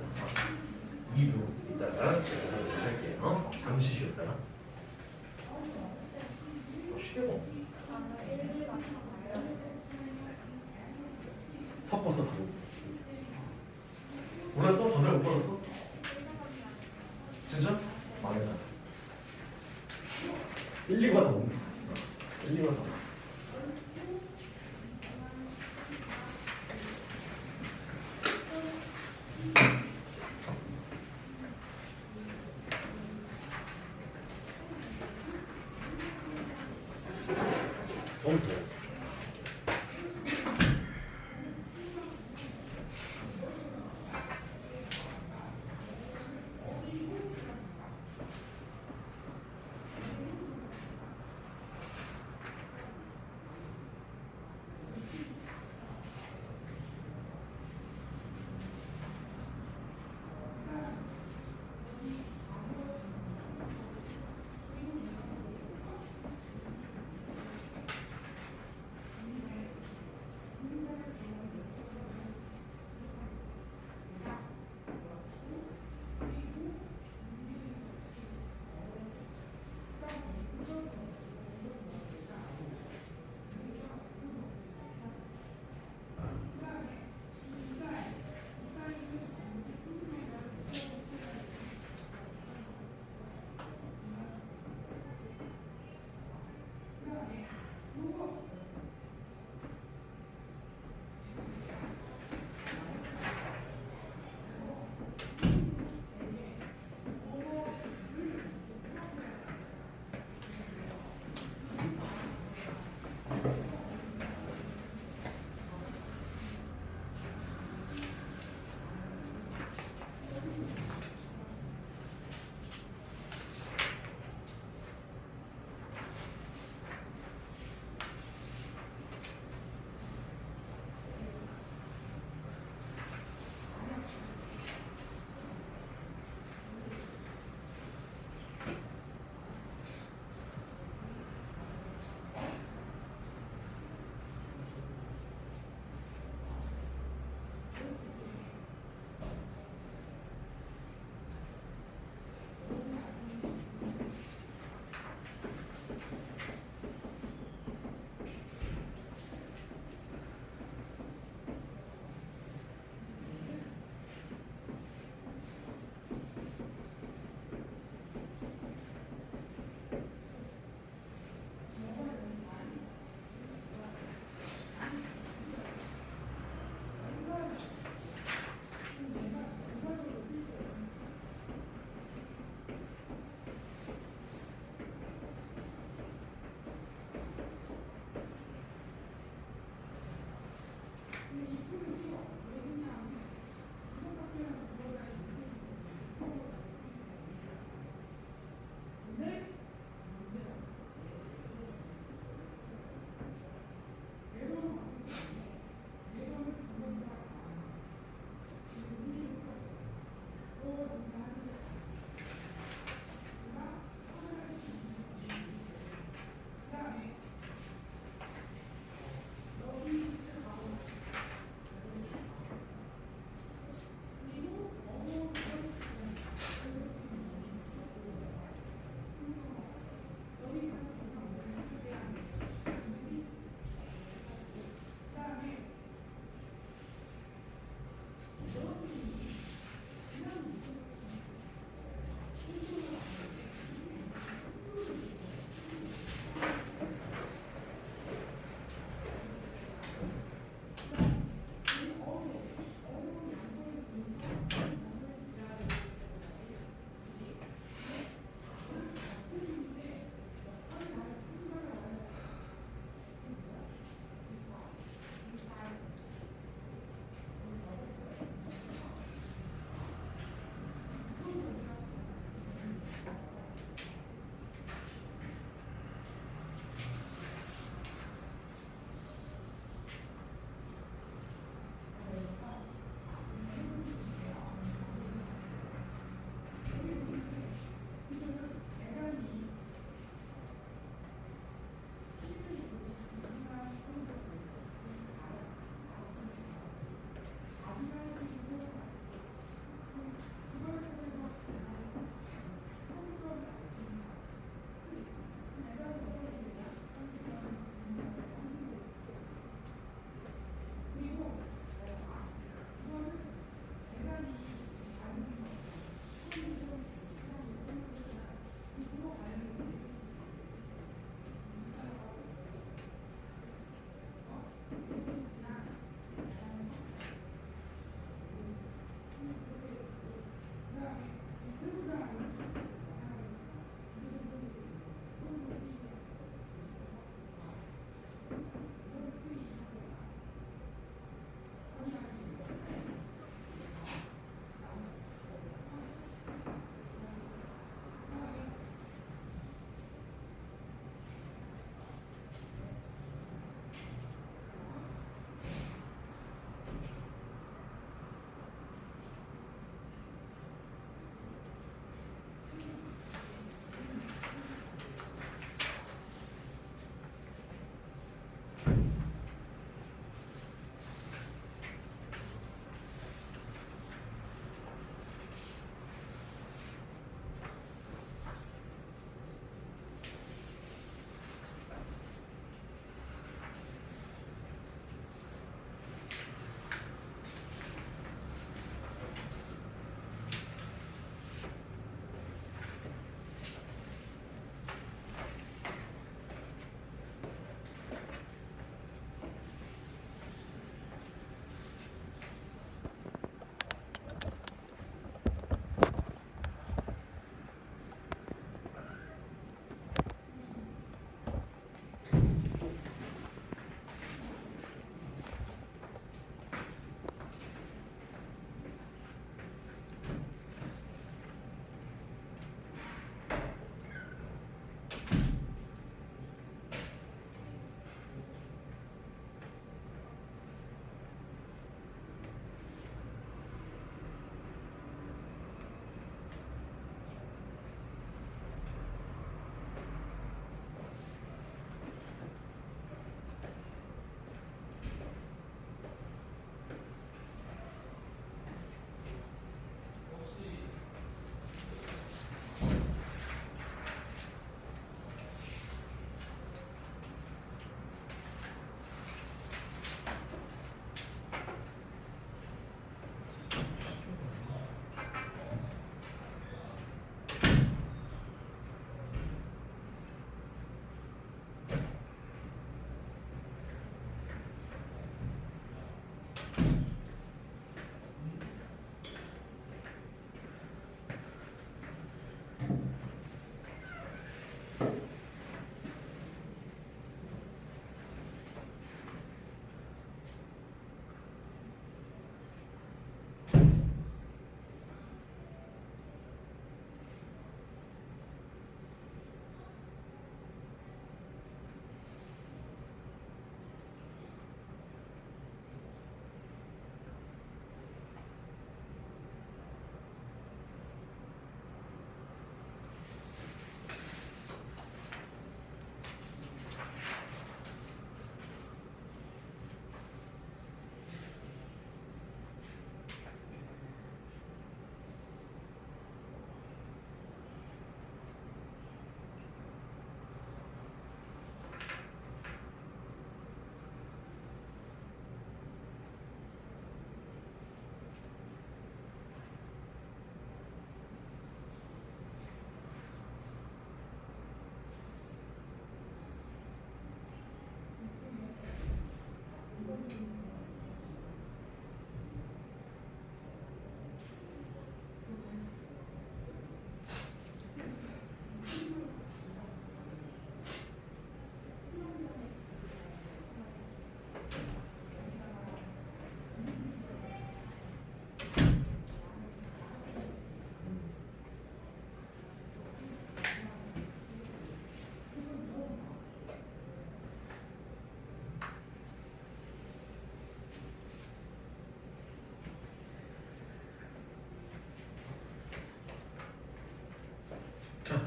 2부 있다가 제가 하도록 할게요. 잠시 쉬었다가 쉬고 섞어서 가고 몰랐어? 전날 못 받았어? 진짜? 망했다. 1, 2가 다 옵니다. 1, 2가 다 옵니다. 너무 좋아요.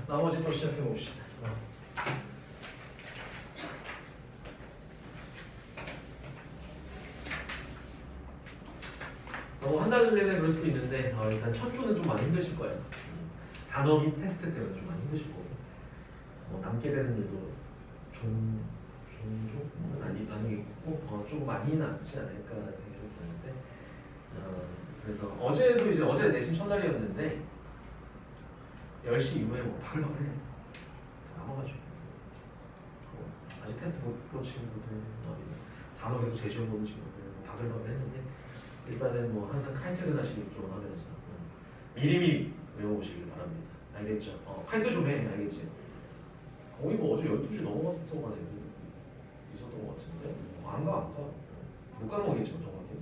나머지 또 시작해 봅시다. 한 달 내내 그럴 수도 있는데 일단 첫 주는 좀 많이 힘드실 거예요. 단어 및 테스트 때문에 좀 많이 힘드실 거고 남게 되는 일도 종종은 아니겠고 조금 많이 남지 않을까 생각이 드는데 그래서 어제도 이제 어제 내신 첫날이었는데 10시 이후에 뭐 바글바글 남아가지고 아직 테스트 못 본 친구들 단어 계속 제시해 보는 친구들 바글바글 했는데 일단은 뭐 항상 칼퇴근 하시길 기원하면서 미리미리 외워보시길 바랍니다. 알겠죠? 칼퇴 좀 해. 알겠지? 거의 뭐 어제 12시 넘어가서 만에 있었던 것 같은데 안 가. 못 가는 거겠죠 정확히.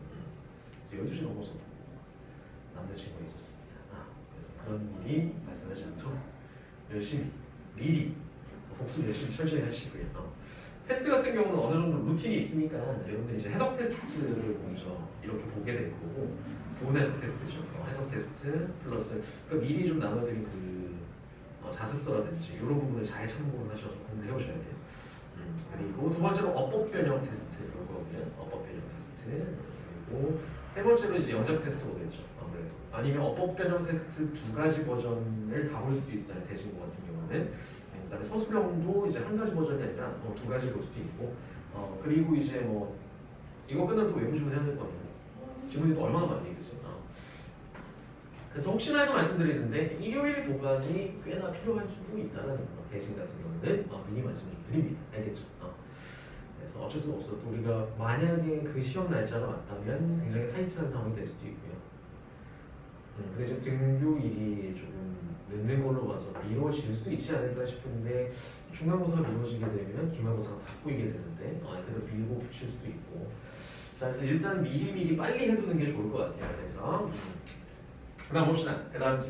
그래서 12시 넘어서 남자친구가 있었습니다. 그래서 그런 일이 발생하지 않도록 열심히 미리 복습 열심히 철저히 하시고요. 테스트 같은 경우는 어느 정도 루틴이 있으니까 여러분들 이제 해석 테스트를 먼저 이렇게 보게 될 거고 부분 해석 테스트죠. 해석 테스트 플러스 미리 좀 나눠드린 자습서라든지 이런 부분을 잘 참고를 하셔서 공부해 오셔야 돼요. 그리고 두 번째로 어법 변형 테스트 이거고요. 어법 변형 테스트 그리고 세 번째로 이제 영작 테스트 오겠죠. 아무래도 아니면 어법 변형 테스트 두 가지 버전을 다 볼 수도 있어요. 대신고 같은 경우는. 그다음에 서술형도 이제 한 가지 버전이 아니라 두 가지 볼 수도 있고 그리고 이제 뭐 이거 끝나면 또 외부 지문 해야 될 거 아니에요. 지문이 또 얼마나 많이 그지? 그래서 혹시나 해서 말씀드리는데 일요일 보강이 꽤나 필요할 수도 있다는 대신 같은 경우는 미리 말씀 좀 드립니다. 알겠죠? 그래서 어쩔 수 없어도 우리가 만약에 그 시험 날짜가 맞다면 굉장히 타이트한 상황이 될 수도 있고요. 그래서 등교일이 조금 늦는 걸로 봐서 미뤄질 수도 있지 않을까 싶은데 중간고사가 미뤄지게 되면 기말고사가 다 꼬이게 되는데 그래도 밀고 붙일 수도 있고 자 그래서 일단 미리미리 빨리 해두는 게 좋을 것 같아요. 그래서 그 다음 봅시다. 그 다음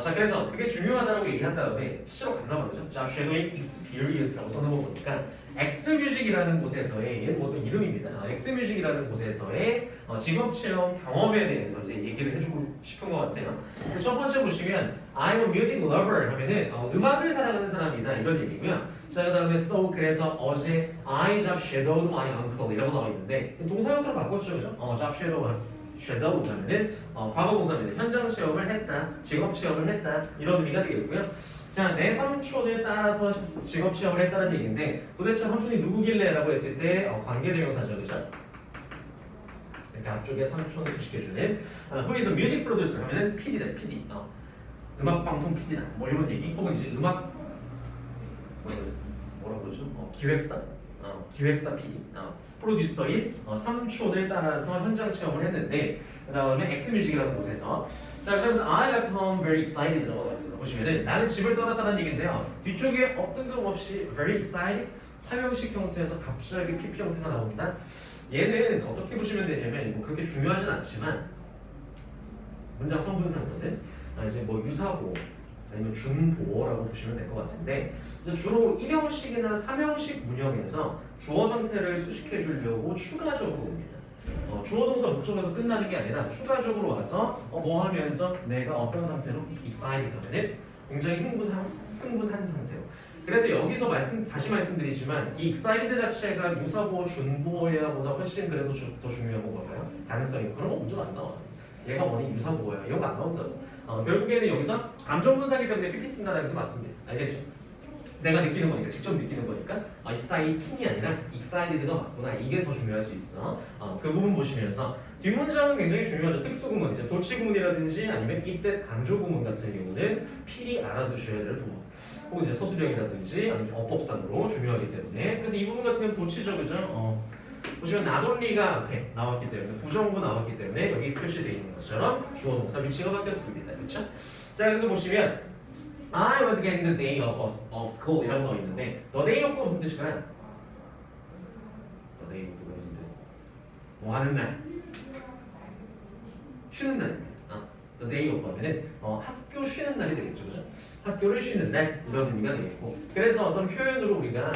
자 그래서 그게 중요하다고 얘기한 다음에 실제로 갔나 봐죠. 자 shadowing experience라고 써놓은 거 보니까 엑스뮤직이라는 곳에서의 얘는 뭐 이름입니다. 엑스뮤직이라는 곳에서의 직업체험 경험에 대해서 이제 얘기를 해주고 싶은 것 같아요. 첫 번째 보시면 I'm a music lover 하면은 음악을 사랑하는 사람이다 이런 얘기고요. 자 그다음에 so 그래서 어제 I job shadowed my uncle 이라고 나와 있는데 동사 형태로 바꿨죠, 그죠? job shadow 하면은 과거 동사입니다. 현장 체험을 했다, 직업 체험을 했다 이런 의미가 되겠고요. 자, 내 삼촌을 따라서 직업 체험을 했다는 얘기인데 도대체 삼촌이 누구길래라고 했을 때 관계대명사죠, 그죠? 이렇게 앞쪽에 삼촌을 소식해주는 who is a music producer 하면은 PD다, PD. 음악 방송 PD다. 뭐 이런 얘기. 혹은 이제 음악 뭐라고 그러죠? 기획사, 기획사 PD. 프로듀서인 삼촌을 따라서 현장 체험을 했는데 그 다음에 엑스뮤직이라는 곳에서 자 그러면서 I left home very excited라고 나와 있어요. 보시면은 나는 집을 떠났다는 얘기인데요. 뒤쪽에 뜬금없이 very excited 사명식 형태에서 갑자기 PP 형태가 나옵니다. 얘는 어떻게 보시면 되냐면 뭐 그렇게 중요하진 않지만 문장 성분상거든. 이제 뭐 유사보 아니면 준보어라고 보시면 될 것 같은데 이제 주로 1형식이나 3형식 문형에서 주어 상태를 수식해 주려고 추가적으로 옵니다. 주어 동사 목적에서 끝나는 게 아니라 추가적으로 와서 뭐 하면서 내가 어떤 상태로 excited 하면은 굉장히 흥분한 상태로. 그래서 여기서 다시 말씀드리지만 이 excited 자체가 유사보어, 준보어보다 훨씬 그래도 더 중요한 건가요? 가능성이 그런 거 문제가 안 나와. 얘가 뭐니 유사보어야 이런 거 안 나온다고. 결국에는 여기서 감정 분사기 때문에 PP 쓴다는 게 맞습니다. 알겠죠? 내가 느끼는 거니까 직접 느끼는 거니까 exciting이 아니라 excited가 맞구나 이게 더 중요할 수 있어. 그 부분 보시면서 뒷문장은 굉장히 중요하죠. 특수구문 이제 도치구문이라든지 아니면 이때 강조구문 같은 경우는 필히 알아두셔야 될 부분. 혹은 이제 서술형이라든지 아니면 어법상으로 중요하기 때문에 그래서 이 부분 같은 경우는 도치죠, 그죠? 보시면 나돌리가 앞에 나왔기 때문에 부정부 나왔기 때문에 여기 표시되어 있는 것처럼 주어 동사 위치가 바뀌었습니다. 그렇죠? 자 그래서 보시면 I was getting the day of school 이라고 나와 있는데 the day of가 무슨 뜻일까요? the day of가 무슨 뜻? 뭐 하는 날? 쉬는 날입니다. the day of 하면은 학교 쉬는 날이 되겠죠, 그죠? 학교를 쉬는 날 이런 의미가 되겠고 그래서 어떤 표현으로 우리가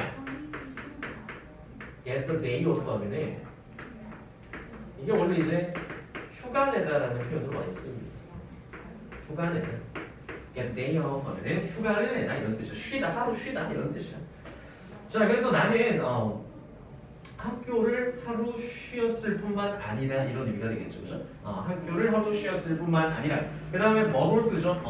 get the day off 하면은 이게 원래 이제 휴가 내다라는 표현으로 많이 씁니다. 휴가 내다. get day off 하면은 휴가를 내다 이런 뜻이야. 쉬다, 하루 쉬다 이런 뜻이야. 자, 그래서 나는 학교를 하루 쉬었을 뿐만 아니라 이런 의미가 되겠죠, 그죠? 학교를 하루 쉬었을 뿐만 아니라 그 다음에 뭐로 쓰죠?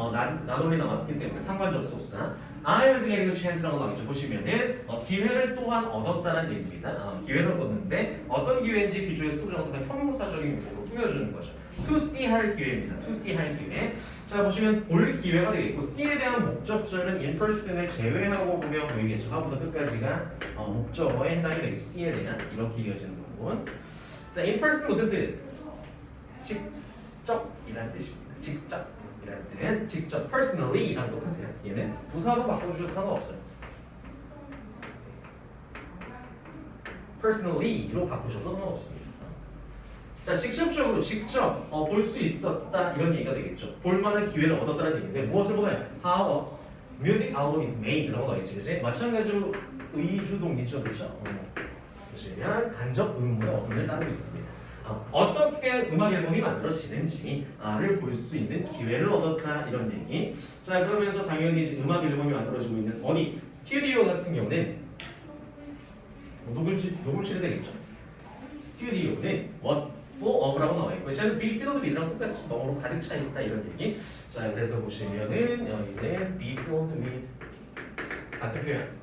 나돌이 나왔기 때문에 상관접속사 I was getting a chance라고 나오죠. 보시면은 기회를 또한 얻었다는 얘기입니다. 기회를 얻었는데 어떤 기회인지 뒤쪽에서 투부정사가 형용사적인 구조로 꾸며주는 거죠. to see 할 기회입니다. to see 할 기회. 자, 보시면 볼 기회가 되겠고 C에 대한 목적절은 in person을 제외하고 보면 보이겠죠. 하부터 끝까지가 목적어에 해당이 되겠죠. C에 대한 이렇게 이어지는 부분. 자, in person 무슨 뜻? 직접이라는 뜻입니다. 직접이라는 뜻. 직접 personally랑 똑같아요. 얘는 부사도 바꿔주셔도 상관없어요. personally로 바꾸셔도 상관없습니다. 자, 직접적으로 직접 볼 수 있었다 이런 얘기가 되겠죠. 볼만한 기회를 얻었다는 얘기인데 무엇을 보나요? How a music album is made 라고 나와있지, 그치? 마찬가지로 의주동이죠, 그렇죠? 보시면 간접 의문의 어선을 따르고 있습니다. 어떻게 음악 앨범이 만들어지는지를 볼 수 있는 기회를 얻었다 이런 얘기. 자, 그러면서 당연히 이제 음악 앨범이 만들어지고 있는 어디 스튜디오 같은 경우는 녹음실이 되겠죠. 스튜디오는 was full of라고 나와 있고, 저는 be filled with랑 똑같이 너머로 가득 차 있다 이런 얘기. 자, 그래서 보시면은 여기는 be filled with 같은 표현.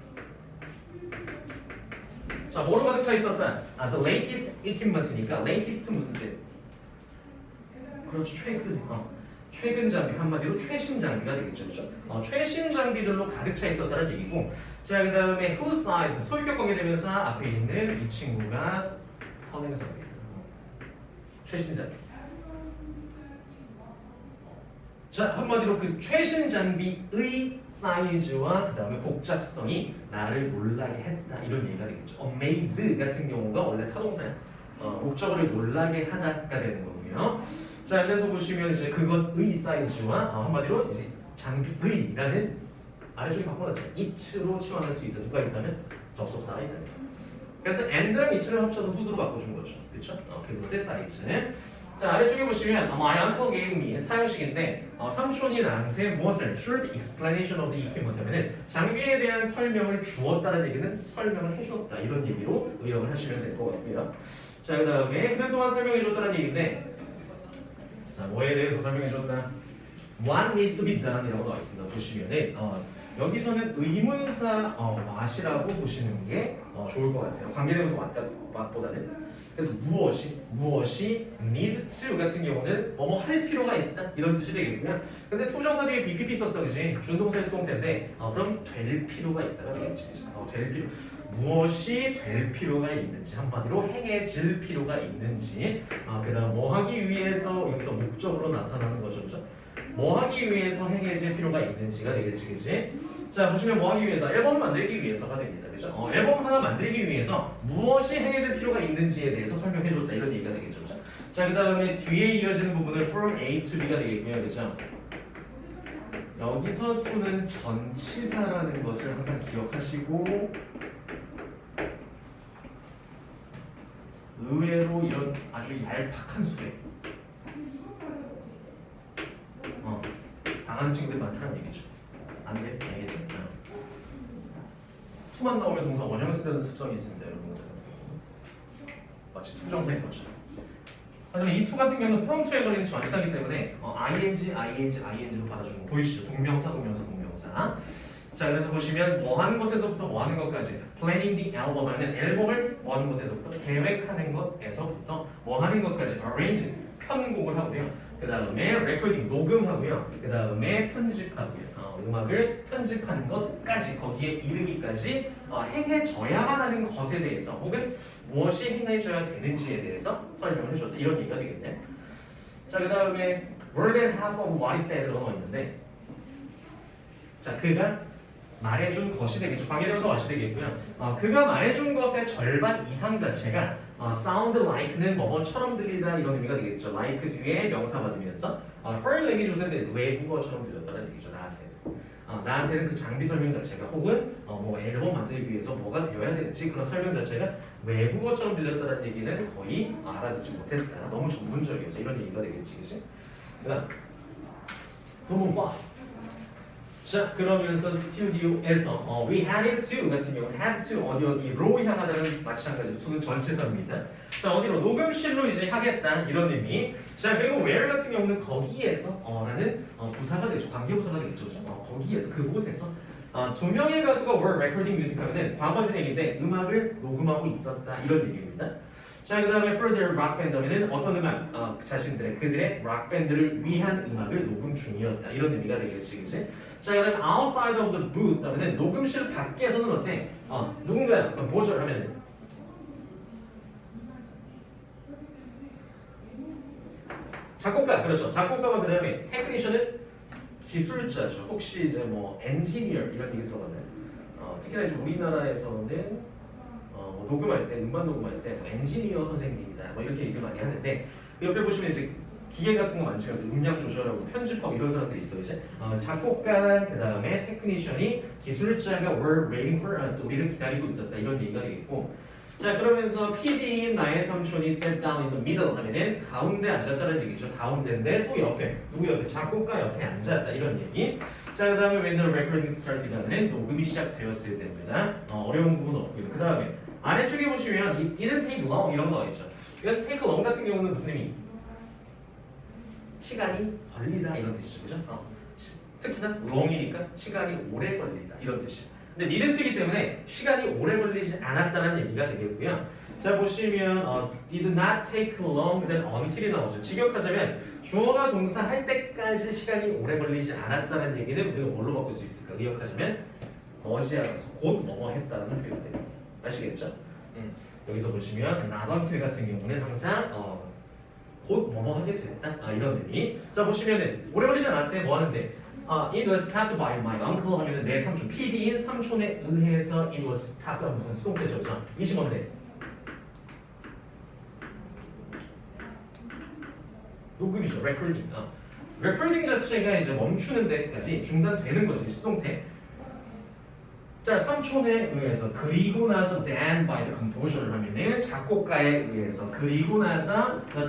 자, 뭐로 가득 차 있었다? the latest equipment니까 latest 무슨 뜻? 그렇죠, 최근 장비, 한마디로 최신 장비가 되겠죠, 그렇죠? 최신 장비들로 가득 차 있었다는 얘기고, 자, 그 다음에 whose size, 소유격 관계대명사 앞에 있는 이 친구가 선행사입니다. 최신 장비. 자, 한마디로 그 최신 장비의 사이즈와 그 다음에 복잡성이 나를 놀라게 했다 이런 얘기가 되겠죠. amaze 같은 경우가 원래 타동사야. 목적어를 놀라게 하다가 되는 거고요. 자, 그래서 보시면 이제 그것의 사이즈와 한마디로 이제 장비의라는 아래쪽에 바꿔놨죠. it로 치환할 수 있다. 누가 있다면 접속사가 있다. 그래서 and랑 it를 합쳐서 whose로 바꿔준 거죠. 그렇죠? 그것의 사이즈. 자, 아래쪽에 보시면 my uncle gave me 사용식인데 삼촌이 나한테 무엇을 short explanation of the equipment 하면은 장비에 대한 설명을 주었다는 얘기는 설명을 해줬다 이런 얘기로 의역을 하시면 될 것 같고요. 자, 그 다음에 그날 동안 설명해줬다는 얘기인데, 자, 뭐에 대해서 설명해줬다? What needs to be done 이라고 나와 있습니다. 보시면은 여기서는 의문사 what이라고 보시는 게 좋을 것 같아요. 관계대명사 what보다는. 그래서 무엇이 need to 같은 경우는 뭐뭐 할 필요가 있다 이런 뜻이 되겠고요. 근데 투정사 뒤에 BPP 썼어, 그지? 준동사의 수동태인데 그럼 될 필요가 있다가 되겠지. 될 필요. 무엇이 될 필요가 있는지, 한마디로 행해질 필요가 있는지. 그다음 뭐 하기 위해서 여기서 목적으로 나타나는 거죠, 그죠? 뭐 하기 위해서 행해질 필요가 있는지가 되겠지, 그지? 자, 보시면 뭐 하기 위해서 앨범 만들기 위해서가 됩니다, 그죠? 앨범 하나 만들기 위해서 무엇이 행해질 필요가 있는지에 대해서 설명해줬다 이런 얘기가 되겠죠, 그죠? 자, 그 다음에 뒤에 이어지는 부분은 from A to B가 되겠고요, 그죠? 여기서 to는 전치사라는 것을 항상 기억하시고, 의외로 이런 아주 얄팍한 수에 당하는 친구들이 많다는 얘기죠. 안 돼, 알겠죠? 투만 나오면 동사 원형을 쓰는 습성이 있습니다, 여러분. 마치 투정사인 것처럼. 하지만 이 투 같은 경우는 from to에 걸리는 전치사이기 때문에 ing로 받아주는 거 보이시죠? 동명사. 자, 그래서 보시면 뭐 하는 것에서부터 뭐 하는 것까지 planning the album 하는 앨범을 뭐 하는 것에서부터 계획하는 것에서부터 뭐 하는 것까지 arrange 편곡을 하고요. 그 다음에 recording 녹음하고요. 그 다음에 편집하고요. 음악을 편집하는 것까지 거기에 이르기까지 행해져야만 하는 것에 대해서 혹은 무엇이 행해져야 되는지에 대해서 설명을 해줬다 이런 얘기가 되겠네. 자, 그 다음에 more than half of what he said라고 나와 있는데, 자, 그가 말해준 것이 되겠죠. 관계대명사 what이 되겠고요. 그가 말해준 것의 절반 이상 자체가 sound like는 뭐뭐처럼 들리다 이런 의미가 되겠죠. like 뒤에 명사 받으면서 foreign language 무슨 외국어처럼 들렸다는 얘기죠. 나한테는 그 장비 설명 자체가 혹은 뭐 앨범 만들기 위해서 뭐가 되어야 되는지 그런 설명 자체가 외국어처럼 들렸다는 얘기는 거의 알아듣지 못했다. 너무 전문적이어서 이런 얘기가 되겠지, 그치? 그다음 넘버 5. 자, 그러면서 스튜디오에서 we had to 같은 경우는 had to 어디로 향하다는 마찬가지로 to는 전치사입니다. 자, 어디로 녹음실로 이제 하겠다 이런 의미. 자, 그리고 where 같은 경우는 거기에서 라는 부사가 되죠. 관계부사가 되겠죠. 거기에서 그곳에서 두 명의 가수가 were recording music 하면은 과거 진행인데 음악을 녹음하고 있었다 이런 얘기입니다. 자, 그 다음에 further rock band 하면은 어떤 음악, 그들의 락 밴드를 위한 음악을 녹음 중이었다 이런 의미가 되겠지, 그치? 자, 그 다음에 outside of the booth 하면은 녹음실 밖에서는 어때? 누군가요? 그럼 보죠 하면은 작곡가, 그렇죠. 작곡가가 그 다음에 테크니션은 기술자죠. 혹시 이제 뭐 엔지니어 이런 얘기 들어봤나요? 특히나 이제 우리나라에서는 뭐 녹음할 때, 음반 녹음할 때 뭐 엔지니어 선생님이다 뭐 이렇게 얘기를 많이 하는데 옆에 보시면 이제 기계 같은 거 만지면서 음량 조절하고 편집하고 이런 사람들이 있어요. 이제 작곡가 그 다음에 테크니션이 기술자가 were waiting for us 우리를 기다리고 있었다 이런 얘기가 되겠고 자 그러면서 PD인 나의 삼촌이 sat down in the middle 하면은 가운데 앉았다는 얘기죠. 가운데인데 또 옆에 누구 옆에 작곡가 옆에 앉았다 이런 얘기. 자 그 다음에 when the recording started 하면은 녹음이 시작되었을 때입니다. 어려운 부분 없고요. 그 다음에 아래쪽에 보시면 it didn't take long 이런 거 있죠. 그래서 take long 같은 경우는 무슨 의미? 시간이 걸리다 이런 뜻이죠. 그죠? 특히나 long이니까 시간이 오래 걸리다 이런 뜻이에요. 근데 didn't이기 때문에 시간이 오래 걸리지 않았다는 얘기가 되겠고요. 자 보시면 did not take long then until이 나오죠. 직역하자면 주어가 동사 할 때까지 시간이 오래 걸리지 않았다는 얘기는 우리가 뭘로 바꿀 수 있을까? 의역하자면 머지않아서 곧 뭐뭐 했다는 표현이 됩니다. 아시겠죠? 여기서 보시면 not until 같은 경우는 항상 곧 뭐뭐 하게 됐다 이런 의미. 자 보시면은 오래 걸리지 않았대 뭐 하는데 it was stopped by my uncle 하면은 내 삼촌 PD인 삼촌에 의해서 it was stopped 무슨 수동태죠, 그죠? 이시 뭔데? 녹음이죠, recording. recording 자체가 이제 멈추는 데까지 중단되는 것이 수동태. 자, 삼촌에 의해서 그리고 나서 then by the composer 하면은 작곡가에 의해서 그리고 나서 the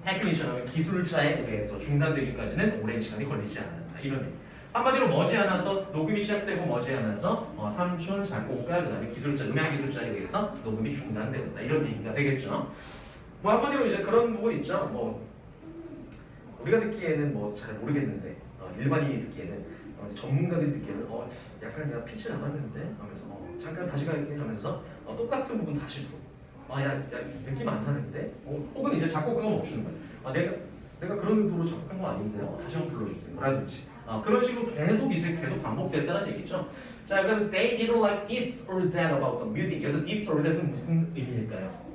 technician 하면 기술자에 의해서 중단되기까지는 오랜 시간이 걸리지 않았다. 이런 의미. 한마디로 머지않아서 녹음이 시작되고 머지않아서 삼촌 작곡가 그다음에 기술자 음향 기술자에 의해서 녹음이 중단되었다. 이런 얘기가 되겠죠. 뭐 한마디로 이제 그런 부분 있죠. 뭐 우리가 듣기에는 뭐 잘 모르겠는데 일반인이 듣기에는 전문가들이 듣기에는 약간 내가 피치 나갔는데 하면서 잠깐 다시 갈게 하면서 똑같은 부분 다시 부르고 야 느낌 안 사는데 혹은 이제 작곡가가 멈추는 거야. 내가 그런 의도로 작곡한 거 아닌데 다시 한번 불러주세요 라든지 그런 식으로 계속 반복됐다는 얘기죠. 자 그래서 they didn't like this or that about the music. 그래서 this or that은 무슨 의미일까요?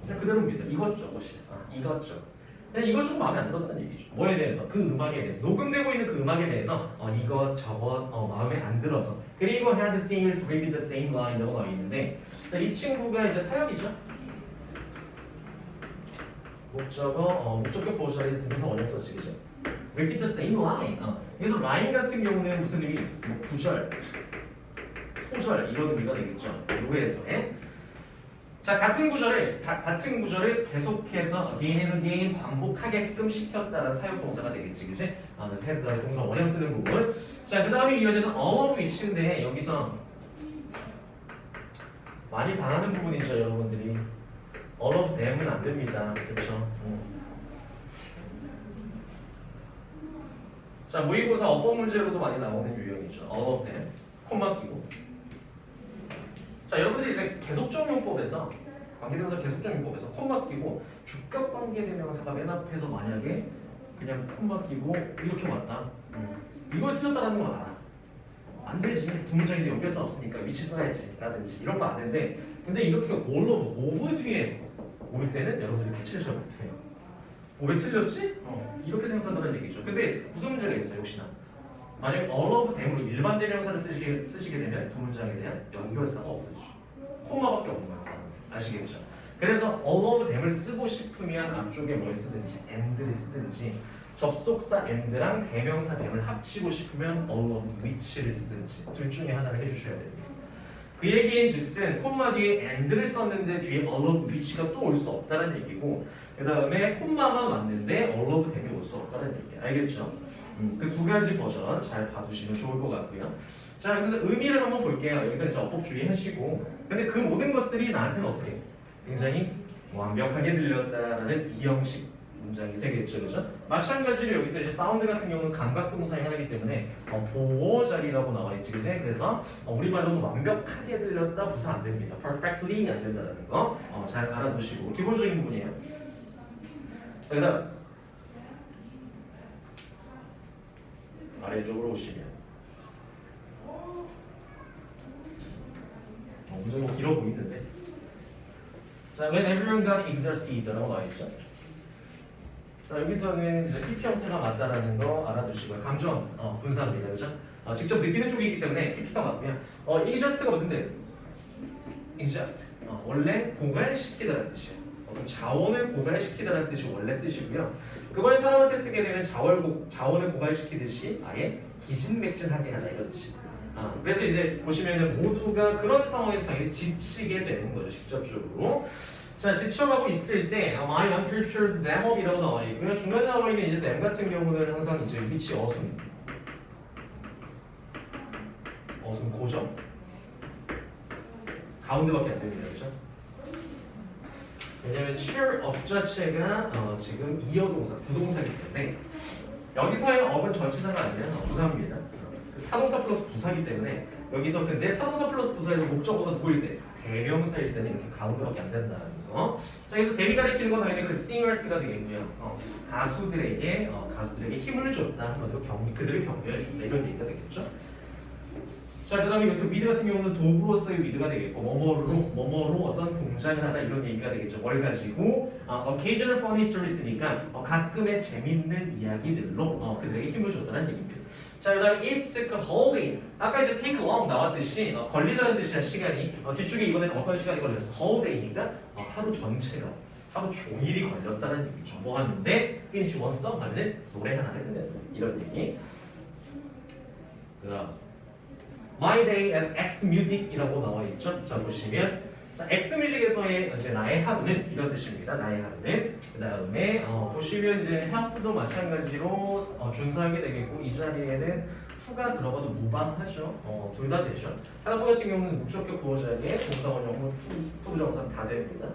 그냥 그대로입니다. 이것저것이 이것저것. 그냥 이것저것 마음에 안 들었다는 얘기죠. 뭐에 대해서? 그 음악에 대해서. 녹음되고 있는 그 음악에 대해서 이것저것 마음에 안 들어서. 그리고 had singers repeat the same line이라고 나와 있는데 이 친구가 이제 사역이죠. 목적격 보호 자리에 동사 원형 써지겠죠. repeat the same line. 그래서 라인 같은 경우는 무슨 의미? 뭐 구절, 소절 이런 의미가 되겠죠. 요에서의 자 같은 구절을 계속해서 again and again 반복하게끔 시켰다는 사역 동사가 되겠지, 그치? 그래서 해당 동사 원형 쓰는 부분. 자 그 다음에 이어지는 all of which인데 여기서 많이 당하는 부분이죠, 여러분들이. all of them은 안 됩니다, 그렇죠? 자 모의고사 어법 문제로도 많이 나오는 유형이죠. all of them 콤마 끼고. 자 여러분들이 이제 계속적 용법에서 관계대명사 계속적 용법에서 콤마 끼고 주격 관계대명사가 맨 앞에서 만약에 그냥 콤마 끼고 이렇게 왔다. 이걸 틀렸다라는 건 알아. 안 되지. 두 문장인데 연결 수 없으니까 위치 써야지 라든지 이런 거 아는데 근데 이렇게 all of 뒤에 올 때는 여러분들이 캐치를 잘 못해요. 왜 틀렸지? 이렇게 생각한다는 얘기죠. 근데 무슨 문제가 있어요 혹시나? 만약 all of them으로 일반 대명사를 쓰시게 되면 두 문장에 대한 연결사가 없어지죠. 코마밖에 없는 거예요. 아시겠죠? 그래서 all of them을 쓰고 싶으면 앞쪽에 뭘 쓰든지 and를 쓰든지 접속사 and랑 대명사 them을 합치고 싶으면 all of which를 쓰든지 둘 중에 하나를 해주셔야 됩니다. 그 얘기인 즉슨 콤마 뒤에 and를 썼는데 뒤에 all of which가 또 올 수 없다는 얘기고 그 다음에 콤마만 맞는데 all of them이 올 수 없다는 얘기 알겠죠? 그 두 가지 버전 잘 봐두시면 좋을 것 같고요. 자 그래서 의미를 한번 볼게요. 여기서 이제 어법 주의하시고 근데 그 모든 것들이 나한테는 어떻게 굉장히 완벽하게 들렸다라는 이형식 문장이 되겠죠, 그죠? 마찬가지로 여기서 이제 사운드 같은 경우는 감각 동사의 하나이기 때문에 보호 자리라고 나와 있지, 그지? 그래서 우리말로는 완벽하게 들렸다 부사 안 됩니다. perfectly 안 된다는 거 잘 알아두시고 기본적인 부분이에요. 자, 그다음 아래쪽으로 오시면 문장이 뭐 길어 보이는데. 자, when everyone got exhausted라고 나와 있죠. 자, 여기서는 이제 PP 형태가 맞다라는 거 알아두시고요. 감정 분사입니다, 그죠? 직접 느끼는 쪽이 있기 때문에 PP가 맞고요. exhaust가 무슨 뜻? exhaust. 원래 고갈시키다라는 뜻이에요. 자원을 고갈시키다라는 뜻이 원래 뜻이고요. 그걸 사람한테 쓰게 되면 자원을 고갈시키듯이 아예 기진맥진하게 하다 이런 뜻이에요. 그래서 이제 보시면은 모두가 그런 상황에서 당연히 지치게 되는 거죠, 직접적으로. 자, 지쳐가고 있을 때 I uncultured them up이라고 나와 있고요. 중간에 나와 있는 이제 them 같은 경우는 항상 이제 위치 어순 고정 가운데밖에 안 됩니다, 그렇죠? 왜냐면 cheer up 자체가 지금 이어동사 부동사이기 때문에 여기서의 up은 전치사가 아니라 부사입니다. 타동사 플러스 부사이기 때문에 여기서 근데 타동사 플러스 부사에서 목적어가 누구일 때 대명사일 때는 이렇게 가운데밖에 안 된다는 거. 자, 그래서 데뷔 가리키는 건 당연히 그 singers가 되겠고요. 가수들에게 힘을 줬다, 한마디로 그들을 격려해준다 이런 얘기가 되겠죠. 자, 그다음에 여기서 위드 같은 경우는 도구로서의 위드가 되겠고 뭐뭐로 어떤 동작을 하다 이런 얘기가 되겠죠. 뭘 가지고 occasional funny stories니까 가끔의 재밌는 이야기들로 그들에게 힘을 줬다는 얘기입니다. 자, 그다음에 it took a whole day. 아까 이제 take long 나왔듯이 걸리다는 뜻이야 시간이. 뒤쪽에 이번에는 어떤 시간이 걸렸어? whole day니까 하루 전체가 하루 종일이 걸렸다는 얘기죠. 뭐 하는데 finish one song 하면은 노래 하나를 듣는다 이런 얘기. 그다음 My Day at X Music이라고 나와 있죠. 자, 보시면 자, X 뮤직에서의 이제 나의 하루는 이런 뜻입니다. 나의 하루는 그다음에 보시면 이제 help도 마찬가지로 준수하게 되겠고 이 자리에는 to가 들어가도 무방하죠. 둘 다 되죠. help 같은 경우는 목적격 보호 자리에 동사원형 투부정사 다 됩니다.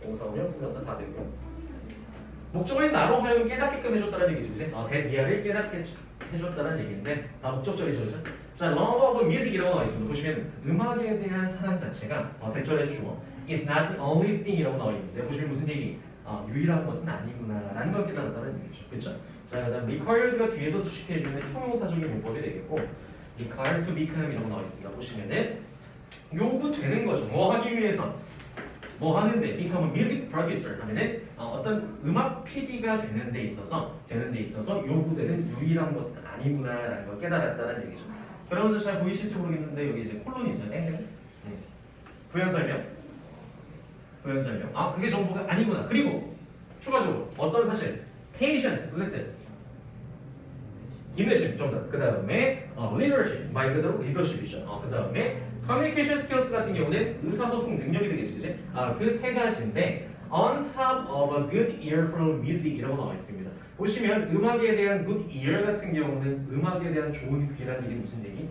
동사원형 투부정사 다 되고요. 목적어인 나로 하여금 깨닫게끔 해줬다는 얘기죠. 대리아를 깨닫게 해줬다는 얘기인데 다 목적절이죠, 그죠? 자, love of music이라고 나와 있습니다. 보시면 음악에 대한 사랑 자체가 대절의 주어 is not the only thing이라고 나와 있는데 보시면 무슨 얘기? 유일한 것은 아니구나라는 걸 깨달았다는 얘기죠, 그렇죠? 자, 그다음 required가 뒤에서 수식해주는 형용사적인 문법이 되겠고 required to become이라고 나와 있습니다. 보시면은 요구되는 거죠. 뭐 하기 위해서? 뭐 하는데 become a music producer 하면은 어떤 음악 PD가 되는 데 있어서 요구되는 유일한 것은 아니구나라는 걸 깨달았다는 얘기죠. 여러분들 잘 보이실지 모르겠는데 여기 이제 콜론이 있어요. 부연 설명. 그게 전부가 아니구나. 그리고 추가적으로 어떤 사실? patience 무슨 뜻? 인내심 정답. 그 다음에 leadership 말 그대로 리더십이죠. 그 다음에 communication skills 같은 경우는 의사소통 능력이 되겠지, 그지? 그 세 가지인데 on top of a good ear for music이라고 나와 있습니다. 보시면 음악에 대한 good ear 같은 경우는 음악에 대한 좋은 귀라는 얘기 무슨 얘기?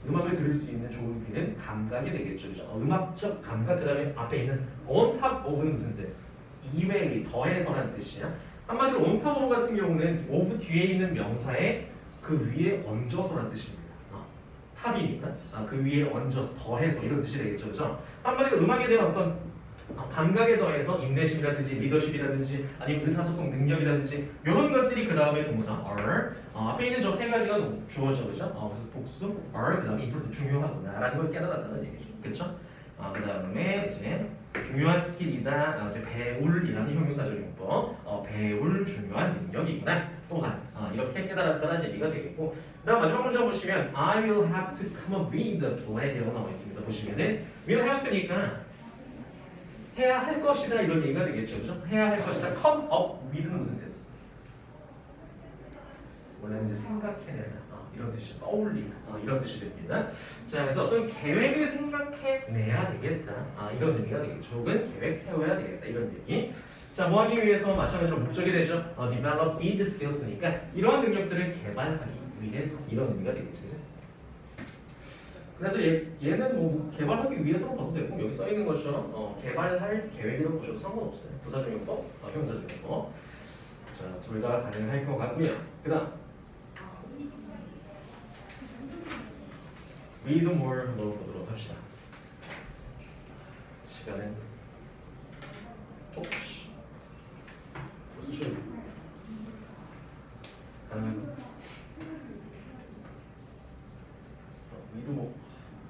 음악을 들을 수 있는 좋은 귀는 감각이 되겠죠, 그죠? 음악적 감각. 그 다음에 앞에 있는 on top of는 무슨 뜻? 이외의 더해서라는 뜻이야. 한마디로 on top of 같은 경우는 of 뒤에 있는 명사에 그 위에 얹어서라는 뜻입니다. 탑이니까 그 위에 얹어서 더해서 이런 뜻이 되겠죠, 그죠? 한마디로 음악에 대한 어떤 감각에 더해서 인내심이라든지 리더십이라든지 아니면 의사소통 능력이라든지 이런 것들이 그 다음에 동사 are 앞에 있는 저 세 가지가 주어져, 그죠? 그래서 복수 are 그 다음에 important 중요하구나라는 걸 깨달았다는 얘기죠, 그렇죠? 그 다음에 이제 중요한 스킬이다, 이제 배울이라는 형용사적인 문법, 배울 중요한 능력이구나 또한 이렇게 깨달았다는 얘기가 되겠고, 그다음 마지막 문장 보시면 I will have to come up with the plan이라고 나와 있습니다. 보시면은 will have to니까 해야 할 것이다 이런 얘기가 되겠죠, 그죠? 해야 할 것이다. come up with는 무슨 뜻? 원래는 이제 생각해내다. 이런 뜻이 떠올리다 이런 뜻이 됩니다. 자, 그래서 어떤 계획을 생각해내야 되겠다 이런 의미가 되겠죠. 혹은 계획 세워야 되겠다 이런 얘기. 자, 뭐 하기 위해서 마찬가지로 목적이 되죠. develop these skills니까 이러한 능력들을 개발하기 위해서 이런 의미가 되겠죠. 그죠? 그래서 얘는 뭐 개발하기 위해서로 봐도 되고 여기 써 있는 것처럼 개발할 계획이라고 보셔도 상관없어요. 부사적용법, 형사적용법. 자, 둘 다 가능할 것 같고요. 그다음 read more 한번 보도록 합시다. 시간은 혹시 벌써 시간 가능할까? read more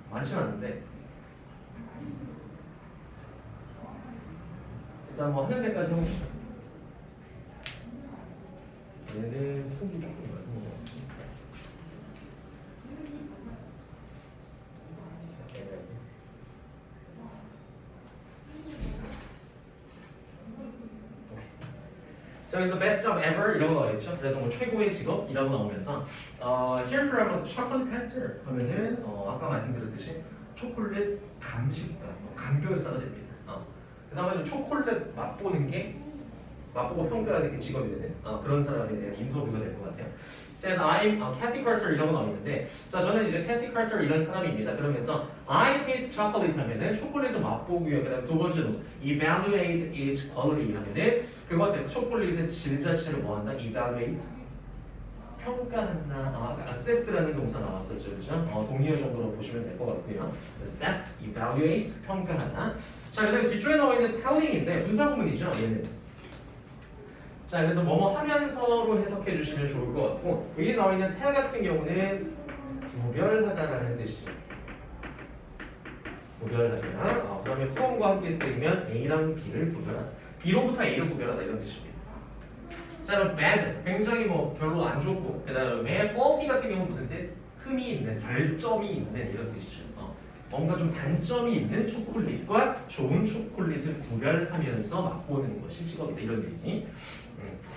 많지는 않은데 일단 뭐 하는 데까지 해봅시다. 얘는 폭이 조금 넓은 것 같아요. 자, 그래서 best job ever 이런 거 나오겠죠. 그래서 뭐 최고의 직업이라고 나오면서 here from a chocolate tester 하면은 아까 말씀드렸듯이 초콜릿 감식가, 감별사가 됩니다. 그래서 아마 초콜릿 맛보고 평가하는 게 직업이 되는 그런 사람에 대한 인터뷰가 될 것 같아요. 자, 그래서 I'm Kathy Carter 이런 거 나오는데, 자, 저는 이제 Kathy Carter 이런 사람입니다. 그러면서 I taste chocolate 하면은 초콜릿을 맛보고요. 그다음 두 번째로 evaluate its quality 하면은 그것의 초콜릿의 질 자체를 뭐한다? evaluate 평가한다. assess라는 동사 나왔었죠, 그죠? 동의어 정도로 보시면 될 것 같고요. assess, evaluate, 평가하다. 자, 그다음에 뒤쪽에 나와 있는 telling인데 분사구문이죠, 얘는. 자, 그래서 뭐뭐 하면서로 해석해 주시면 좋을 것 같고 여기 나와 있는 tell 같은 경우는 구별하다라는 뜻이죠. 구별하다. 그다음에 from과 함께 쓰이면 A랑 B를 구별하다. B로부터 A를 구별하다 이런 뜻입니다. 자, 그럼 bad 굉장히 뭐 별로 안 좋고 그다음에 faulty 같은 경우는 무슨 뜻? 흠이 있는, 결점이 있는 이런 뜻이죠. 뭔가 좀 단점이 있는 초콜릿과 좋은 초콜릿을 구별하면서 맛보는 것이 직업이다 이런 얘기.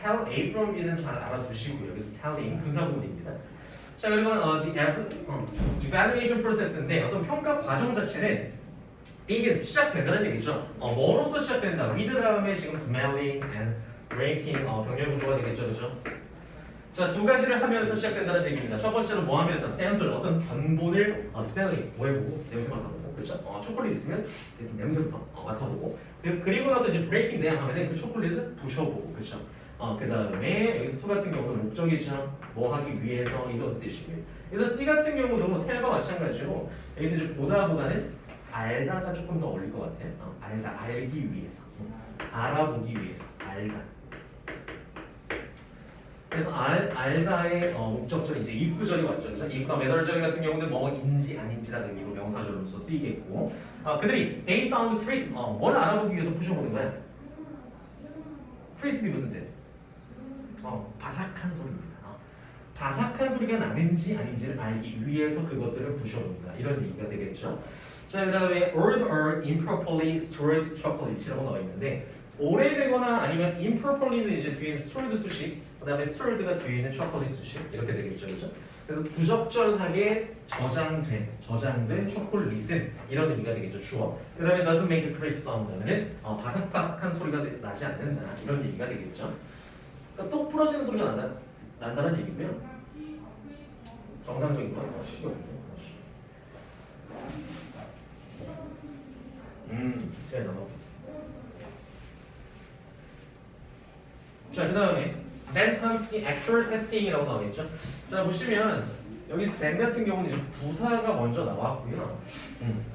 tell A from B는 잘 알아두시고요. 여기서 telling 분사구문입니다. 자, 그리고 evaluation process인데 어떤 평가 과정 자체는 이게 시작된다는 얘기죠. 뭐로서 시작된다? with 다음에 지금 smelling and ranking 병렬 구조가 되겠죠, 그죠? 자, 두 가지를 하면서 시작된다는 얘기입니다. 첫 번째로 뭐 하면서 샘플 어떤 견본을 스펠링 뭐 해보고 냄새 맡아보고 그렇죠? 초콜릿 있으면 냄새부터 맡아보고 그리고 나서 이제 브레이킹 대항 하면은 그 초콜릿을 부셔보고 그렇죠? 그 다음에 여기서 투 같은 경우는 목적이죠. 뭐 하기 위해서 이런 뜻이고요. 그래서 C 같은 경우도 텔과 마찬가지로 여기서 이제 보다보다는 알다가 조금 더 어울릴 것 같아요. 알다, 알기 위해서, 알아보기 위해서, 알다. 그래서 알다의 목적절 이제 if 절이 왔죠. 그죠? if가 매달 절 같은 경우는 뭐인지 아닌지라는 의미로 명사절로서 쓰이겠고 그들이 they sound crisp 뭘 알아보기 위해서 부셔보는 거야? crisp이 무슨 뜻? 바삭한 소리입니다. 바삭한 소리가 나는지 아닌지를 알기 위해서 그것들을 부셔본다 이런 얘기가 되겠죠. 자, 그 다음에 old or improperly stored chocolate라고 나와 있는데 오래되거나 아니면 improperly는 이제 뒤에 stored 수식 그 다음에 stored가 뒤에 있는 초콜릿 수식 이렇게 되겠죠, 그죠? 그래서 부적절하게 저장된 초콜릿은 이런 의미가 되겠죠, 주어. 그 다음에 doesn't make a crisp sound 하면은 바삭바삭한 소리가 나지 않는다 이런 얘기가 되겠죠. 그러니까 똑 부러지는 소리가 난다는 얘기고요. 정상적인 건 식이없네요. 제가 넘어갈게요. 자, 그 다음에 then comes the actual testing이라고 나오겠죠. 자, 보시면 여기 then 같은 경우는 이제 부사가 먼저 나왔고요.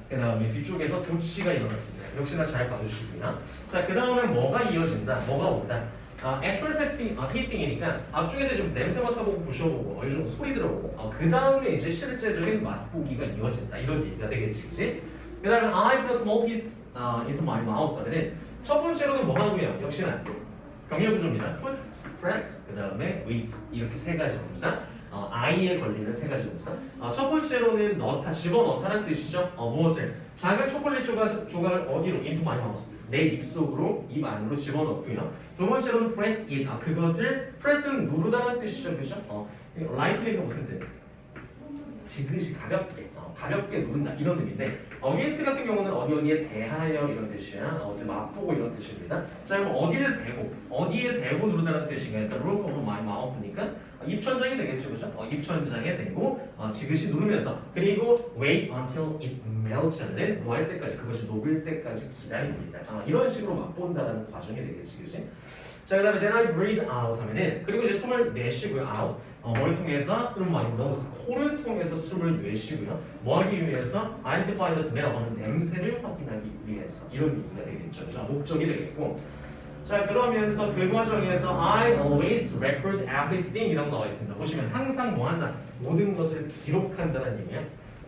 그 다음에 뒤쪽에서 도치가 일어났습니다. 역시나 잘 봐주시고요. 자, 그 다음에 뭐가 이어진다, 뭐가 온다. actual tasting이니까 앞쪽에서 좀 냄새 맡아보고 부셔보고 어느 정도 소리 들어보고 그 다음에 이제 실제적인 맛보기가 이어진다 이런 얘기가 되겠지, 그지? 그 다음에 I put a small piece into my mouth 하면은 첫 번째로는 뭐 하고요? 역시나 병렬 구조입니다. put, press, 그 다음에 wait 이렇게 세 가지 동사. I에 걸리는 세 가지 동사. 첫 번째로는 넣다, 집어넣다는 뜻이죠. 무엇을? 작은 초콜릿 조각을 어디로? into my mouth. 내 입속으로, 입 안으로 집어넣고요. 두 번째로는 press it. 그것을 press는 누르다는 뜻이죠, 그죠? lightly가 무슨 뜻? 지그시 가볍게 누른다 이런 의미인데 against 같은 경우는 어디에 대하여 이런 뜻이야. 어디를 맛보고 이런 뜻입니다. 자 그럼 어디에 대고 누르다는 뜻인가요? 일단 roof of my mouth니까 입천장이 되겠죠, 그죠? 입천장에 대고 지그시 누르면서 그리고 wait until it melts는 뭐 할 때까지 그것이 녹을 때까지 기다립니다. 이런 식으로 맛본다는 과정이 되겠지, 그지? 자 그다음에 then I breathe out 하면은 그리고 이제 숨을 내쉬고요, out. 머리 통해서 through my nose, 코를 통해서 숨을 내쉬고요. 뭐 하기 위해서? identify the smell, 냄새를 확인하기 위해서 이런 의미가 되겠죠. 자 목적이 되겠고. 자 그러면서 그 과정에서 I always record everything 이라고 나와 있습니다. 보시면 항상 뭐 한다? 모든 것을 기록한다는 얘기야.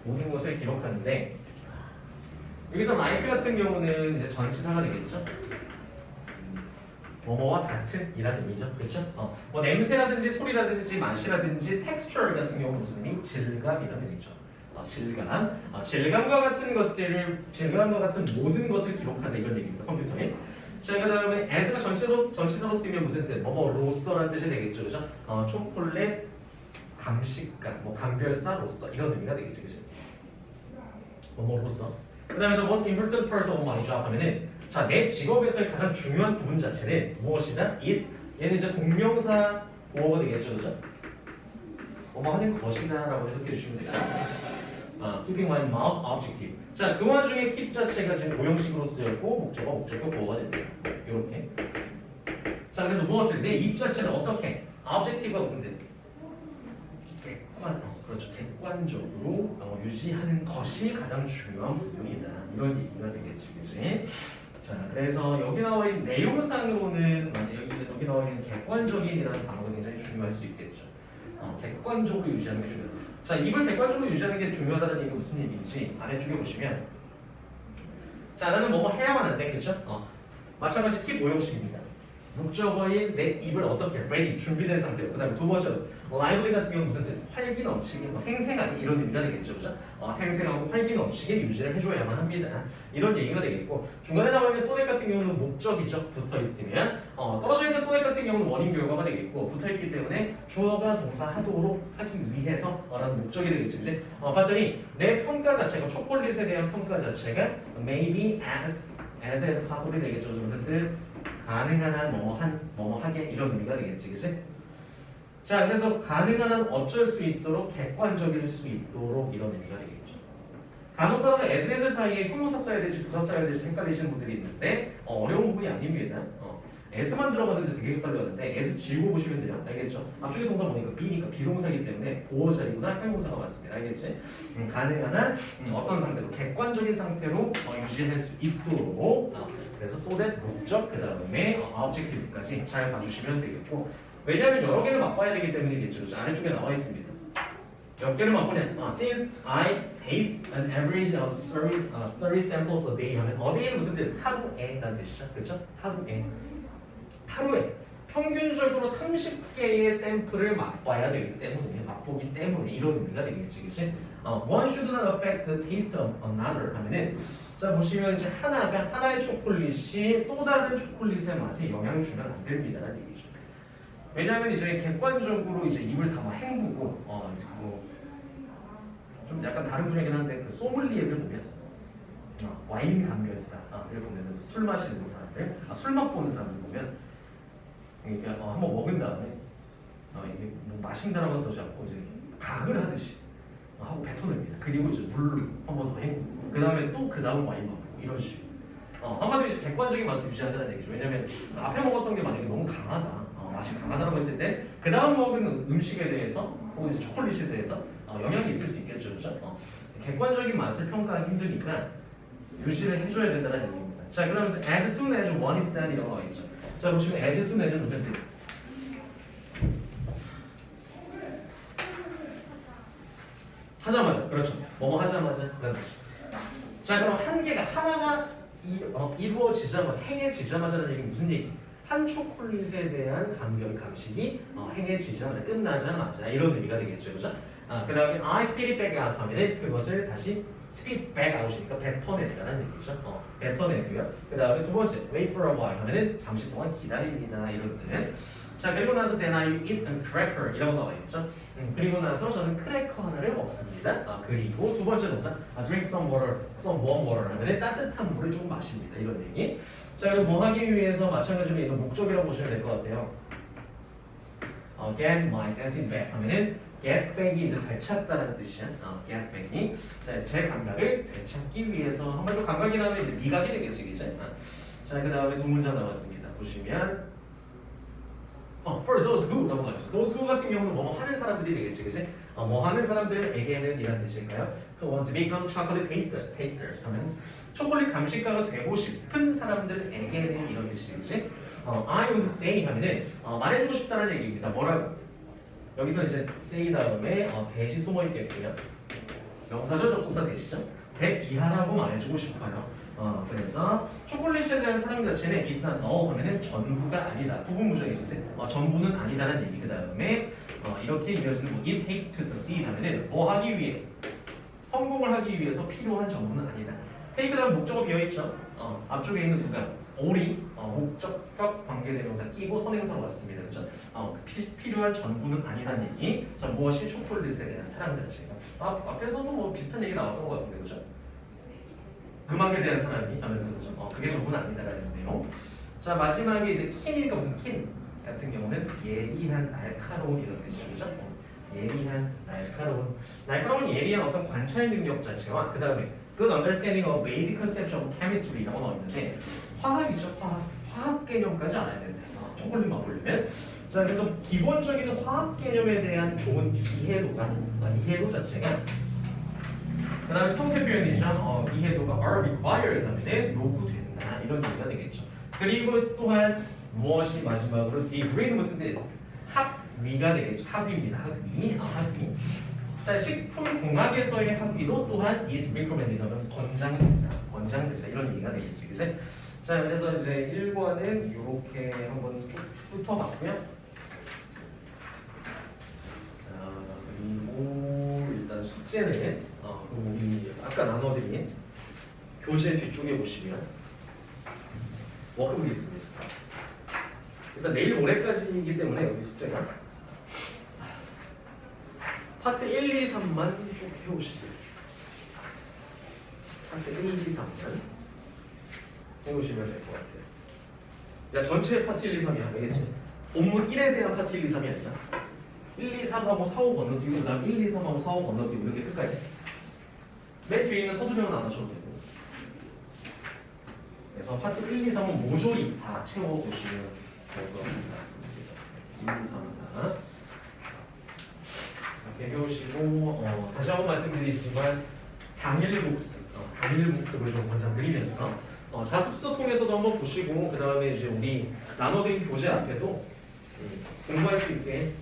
모든 것을 기록하는데 여기서 like 같은 경우는 이제 전치사가 되겠죠. 뭐뭐와 같은 이라는 의미죠. 그렇죠? 뭐 냄새라든지 소리라든지 맛이라든지 texture 같은 경우는 무슨 의미? 질감이라는 의미죠. 질감과 같은 것들을 질감과 같은 모든 것을 기록한다 이런 얘기입니다. 컴퓨터에. 자 그다음에 as가 전치사로 쓰이면 무슨 뜻? 뭐뭐로서라는 뜻이 되겠죠. 그죠? 초콜릿 감식가, 뭐 감별사로서 이런 의미가 되겠지. 그죠? 뭐뭐로서. 그다음에 the most important part of my job 하면은 자, 내 직업에서의 가장 중요한 부분 자체는 무엇이다? is 얘는 이제 동명사 보어가 되겠죠, 그죠? 뭐뭐 하는 것이다라고 해석해 주시면 돼요. keeping my mouth objective. 자, 그 와중에 keep 자체가 지금 고형식으로 쓰였고 목적어, 목적어 보어가 됩니다. 이렇게. 자, 그래서 무엇을 내 입 자체를 어떻게? objective가 무슨 뜻? 그렇죠. 객관적으로 유지하는 것이 가장 중요한 부분이다. 이런 얘기가 되겠지, 그지? 자, 그래서 여기 나와 있는 내용상으로는 여기 나와 있는 객관적인이라는 단어가 굉장히 중요할 수 있겠죠. 객관적으로 유지하는 게 중요하다. 자, 입을 객관적으로 유지하는 게 중요하다는 얘기가 무슨 얘기인지 아래쪽에 보시면 자, 나는 뭐뭐 해야만 한대, 그렇죠? 마찬가지 팁 오형식입니다. 목적어인 내 입을 어떻게 ready 준비된 상태로 그다음에 두 번째로 lively 같은 경우 무슨 뜻? 활기 넘치게 생생하게 이런 의미가 되겠죠, 그죠? 생생하고 활기 넘치게 유지를 해줘야만 합니다. 이런 얘기가 되겠고 중간에 나와 있는 소넷 같은 경우는 목적이죠. 붙어 있으면 떨어져 있는 소넷 같은 경우는 원인 결과가 되겠고 붙어 있기 때문에 주어가 동사하도록 하기 위해서라는 목적이 되겠죠, 그지? 봤더니 내 평가 자체가 초콜릿에 대한 평가 자체가 maybe as에서 파설이 되겠죠, 무슨 뜻? 가능한 한 뭐뭐 하게 이런 의미가 되겠지, 그치? 자, 그래서 가능한 한 어쩔 수 있도록 객관적일 수 있도록 이런 의미가 되겠죠. 간혹가다가 as 사이에 형용사 써야 될지 부사 써야 될지 헷갈리시는 분들이 있는데 어려운 부분이 아닙니다. s만 들어가는데 되게 헷갈렸는데 s 지우고 보시면 돼요. 알겠죠? 앞쪽에 동사 보니까 be니까 비동사이기 때문에 보호 자리구나 형용사가 맞습니다. 알겠지? 가능한 한 어떤 상태로 객관적인 상태로 유지할 수 있도록 그래서 so that 목적 그 다음에 objective까지 잘 봐주시면 되겠고 왜냐하면 여러 개를 맛봐야 되기 때문이겠죠. 그렇죠? 아래쪽에 나와 있습니다. 몇 개를 맛보냐? Since I taste an average of 30 samples a day 하면 어디에는 무슨 뜻? 하루에 라는 뜻이죠. 그렇죠? 하루에 평균적으로 30개의 샘플을 맛봐야 되기 때문에 맛보기 때문에 이런 의미가 되겠지, 그렇지? One should not affect the taste of another 하면은 자 보시면 이제 하나의 초콜릿이 또 다른 초콜릿의 맛에 영향을 주면 안 됩니다라는 얘기죠. 왜냐하면 이제 객관적으로 이제 입을 다 헹구고 좀 약간 다른 분야긴 한데 그 소믈리에를 보면 와인 감별사를 보면 술 마시는 사람들, 술 맛보는 사람들 보면 이게 한번 먹은 다음에 이게 뭐 마신다라고 하지 않고 이제 각을 하듯이 하고 뱉어냅니다. 그리고 이제 물 한 번 더 헹구고 그 다음에 또 그 다음 와인 먹고 이런 식으로 한마디로 이제 객관적인 맛을 유지한다는 얘기죠. 왜냐하면 앞에 먹었던 게 만약에 너무 강하다, 맛이 강하다라고 했을 때 그 다음 먹은 음식에 대해서 혹은 이제 초콜릿에 대해서 영향이 있을 수 있겠죠, 그렇죠? 객관적인 맛을 평가하기 힘드니까 유지를 해줘야 된다는 얘기입니다. 자, 그러면서 as soon as one is done 이라고 나와 있죠. 자, 보시면 as soon as 무슨 뜻? 하자마자, 그렇죠. 뭐뭐 하자마자. 자, 그럼 하나가 이루어지자마자, 행해지자마자는 얘기 무슨 얘기? 한 초콜릿에 대한 감식이 행해지자마자, 끝나자마자 이런 의미가 되겠죠, 그죠? 그 다음에 I spit it back out 하면 그것을 다시 spit back out이니까 뱉어낸다는 얘기죠. 뱉어내고요. 그 다음에 두 번째 wait for a while 하면은 잠시 동안 기다립니다 이런 뜻. 자 그리고 나서 then I eat a cracker 이라고 나와 있죠. 그리고 나서 저는 크래커 하나를 먹습니다. 그리고 두 번째 동사 drink some water, some warm water 하면 따뜻한 물을 조금 마십니다. 이런 얘기. 자 그리고 뭐 하기 위해서 마찬가지로 이건 목적이라고 보시면 될 것 같아요. Get my senses back 하면은 get back이 이제 되찾다라는 뜻이야. get back이 자 제 감각을 되찾기 위해서 한마디로 감각이라면 이제 미각이 되겠지, 그죠? 자 그 다음에 두 문장 나왔습니다. 보시면 for those who라고 나왔죠. those who 같은 경우는 뭐 하는 사람들이 되겠지, 그지? 뭐 하는 사람들에게는 이런 뜻일까요? Who want to become chocolate tasters 하면 초콜릿 감식가가 되고 싶은 사람들에게는 이런 뜻이겠지? I would say 하면은 말해주고 싶다는 얘기입니다. 뭐라고? 여기서 이제 say 다음에 대시 숨어 있겠고요. 명사절 접속사 대시죠. 대 이하라고 말해주고 싶어요. 그래서 초콜릿에 대한 사랑 자체는 is not all 하면은 전부가 아니다. 부분 부정이죠. 전부는 아니다라는 얘기. 그 다음에 이렇게 이어지는 뭐 it takes to succeed 하면은 뭐 하기 위해 성공을 하기 위해서 필요한 전부는 아니다. take 다음 목적어 비어 있죠. 앞쪽에 있는 누가 all이 목적격 관계대명사 끼고 선행사로 왔습니다. 그렇죠? 필요한 전부는 아니라는 얘기. 자 무엇이 초콜릿에 대한 사랑 자체가 앞에서도 뭐 비슷한 얘기 나왔던 것 같은데 그죠? 음악에 대한 사랑이 하면서 그죠? 그게 전부는 아니다라는 내용. 자 마지막에 이제 킨이니까 무슨 킨 같은 경우는 예리한 날카로운 이런 뜻이죠. 예리한 날카로운 예리한 어떤 관찰 능력 자체와 그 다음에 good understanding of basic concepts of chemistry라고 나와 있는데 화학이죠. 화학 개념까지 알아야 된다. 초콜릿 맛보려면 자 그래서 기본적인 화학 개념에 대한 좋은 이해도 자체가 그 다음에 성태 표현이죠. 이해도가 are required 하면 요구된다 이런 얘기가 되겠죠. 그리고 또한 무엇이 마지막으로 degree는 무슨 뜻? 학위가 되겠죠. 학위입니다. 학위. 자 식품공학에서의 학위도 또한 is recommended 하면 권장된다 이런 얘기가 되겠지. 그치? 자 그래서 이제 1과는 이렇게 한번 쭉 훑어봤고요. 자 그리고 일단 숙제는 우리 아까 나눠드린 교재 뒤쪽에 보시면 워크북이 있습니다. 일단 내일 모레까지이기 때문에 여기 숙제가 파트 1, 2, 3만 쭉 해오시죠. 파트 1, 2, 3만 해오시면 될 것 같아요. 야 전체 파트 1, 2, 3이 아니겠지? 본문 1에 대한 파트 1, 2, 3이 아니라 1, 2, 3하고 4, 5 건너뛰고 그 다음 1, 2, 3하고 4, 5 건너뛰고 이렇게 끝까지. 맨 뒤에 있는 서술형은 안 하셔도 되고. 그래서 파트 1, 2, 3은 모조리 다 채워보시면 될 것 같습니다. 1, 2, 3 다. 이렇게 해오시고 다시 한번 말씀드리지만 당일 복습을 좀 권장드리면서 자습서 통해서도 한번 보시고 그 다음에 이제 우리 나눠드린 교재 앞에도 공부할 수 있게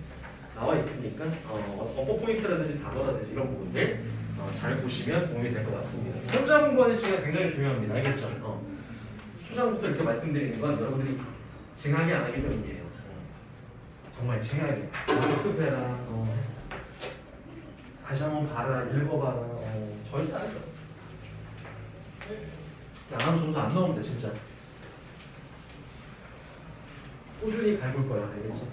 나와 있으니까 어법 포인트라든지 단어라든지 이런 부분들 잘 보시면 도움이 될 것 같습니다. 혼자 공부하는 시간 굉장히 중요합니다. 알겠죠? 초장부터 이렇게 말씀드리는 건 여러분들이 징하게 안 하기 때문이에요. 정말 징하게 복습해라. 다시 한번 봐라, 읽어봐라. 절대 안 해요. 안 하면 점수 안 나옵니다, 진짜. 꾸준히 갈굴 거야, 알겠지?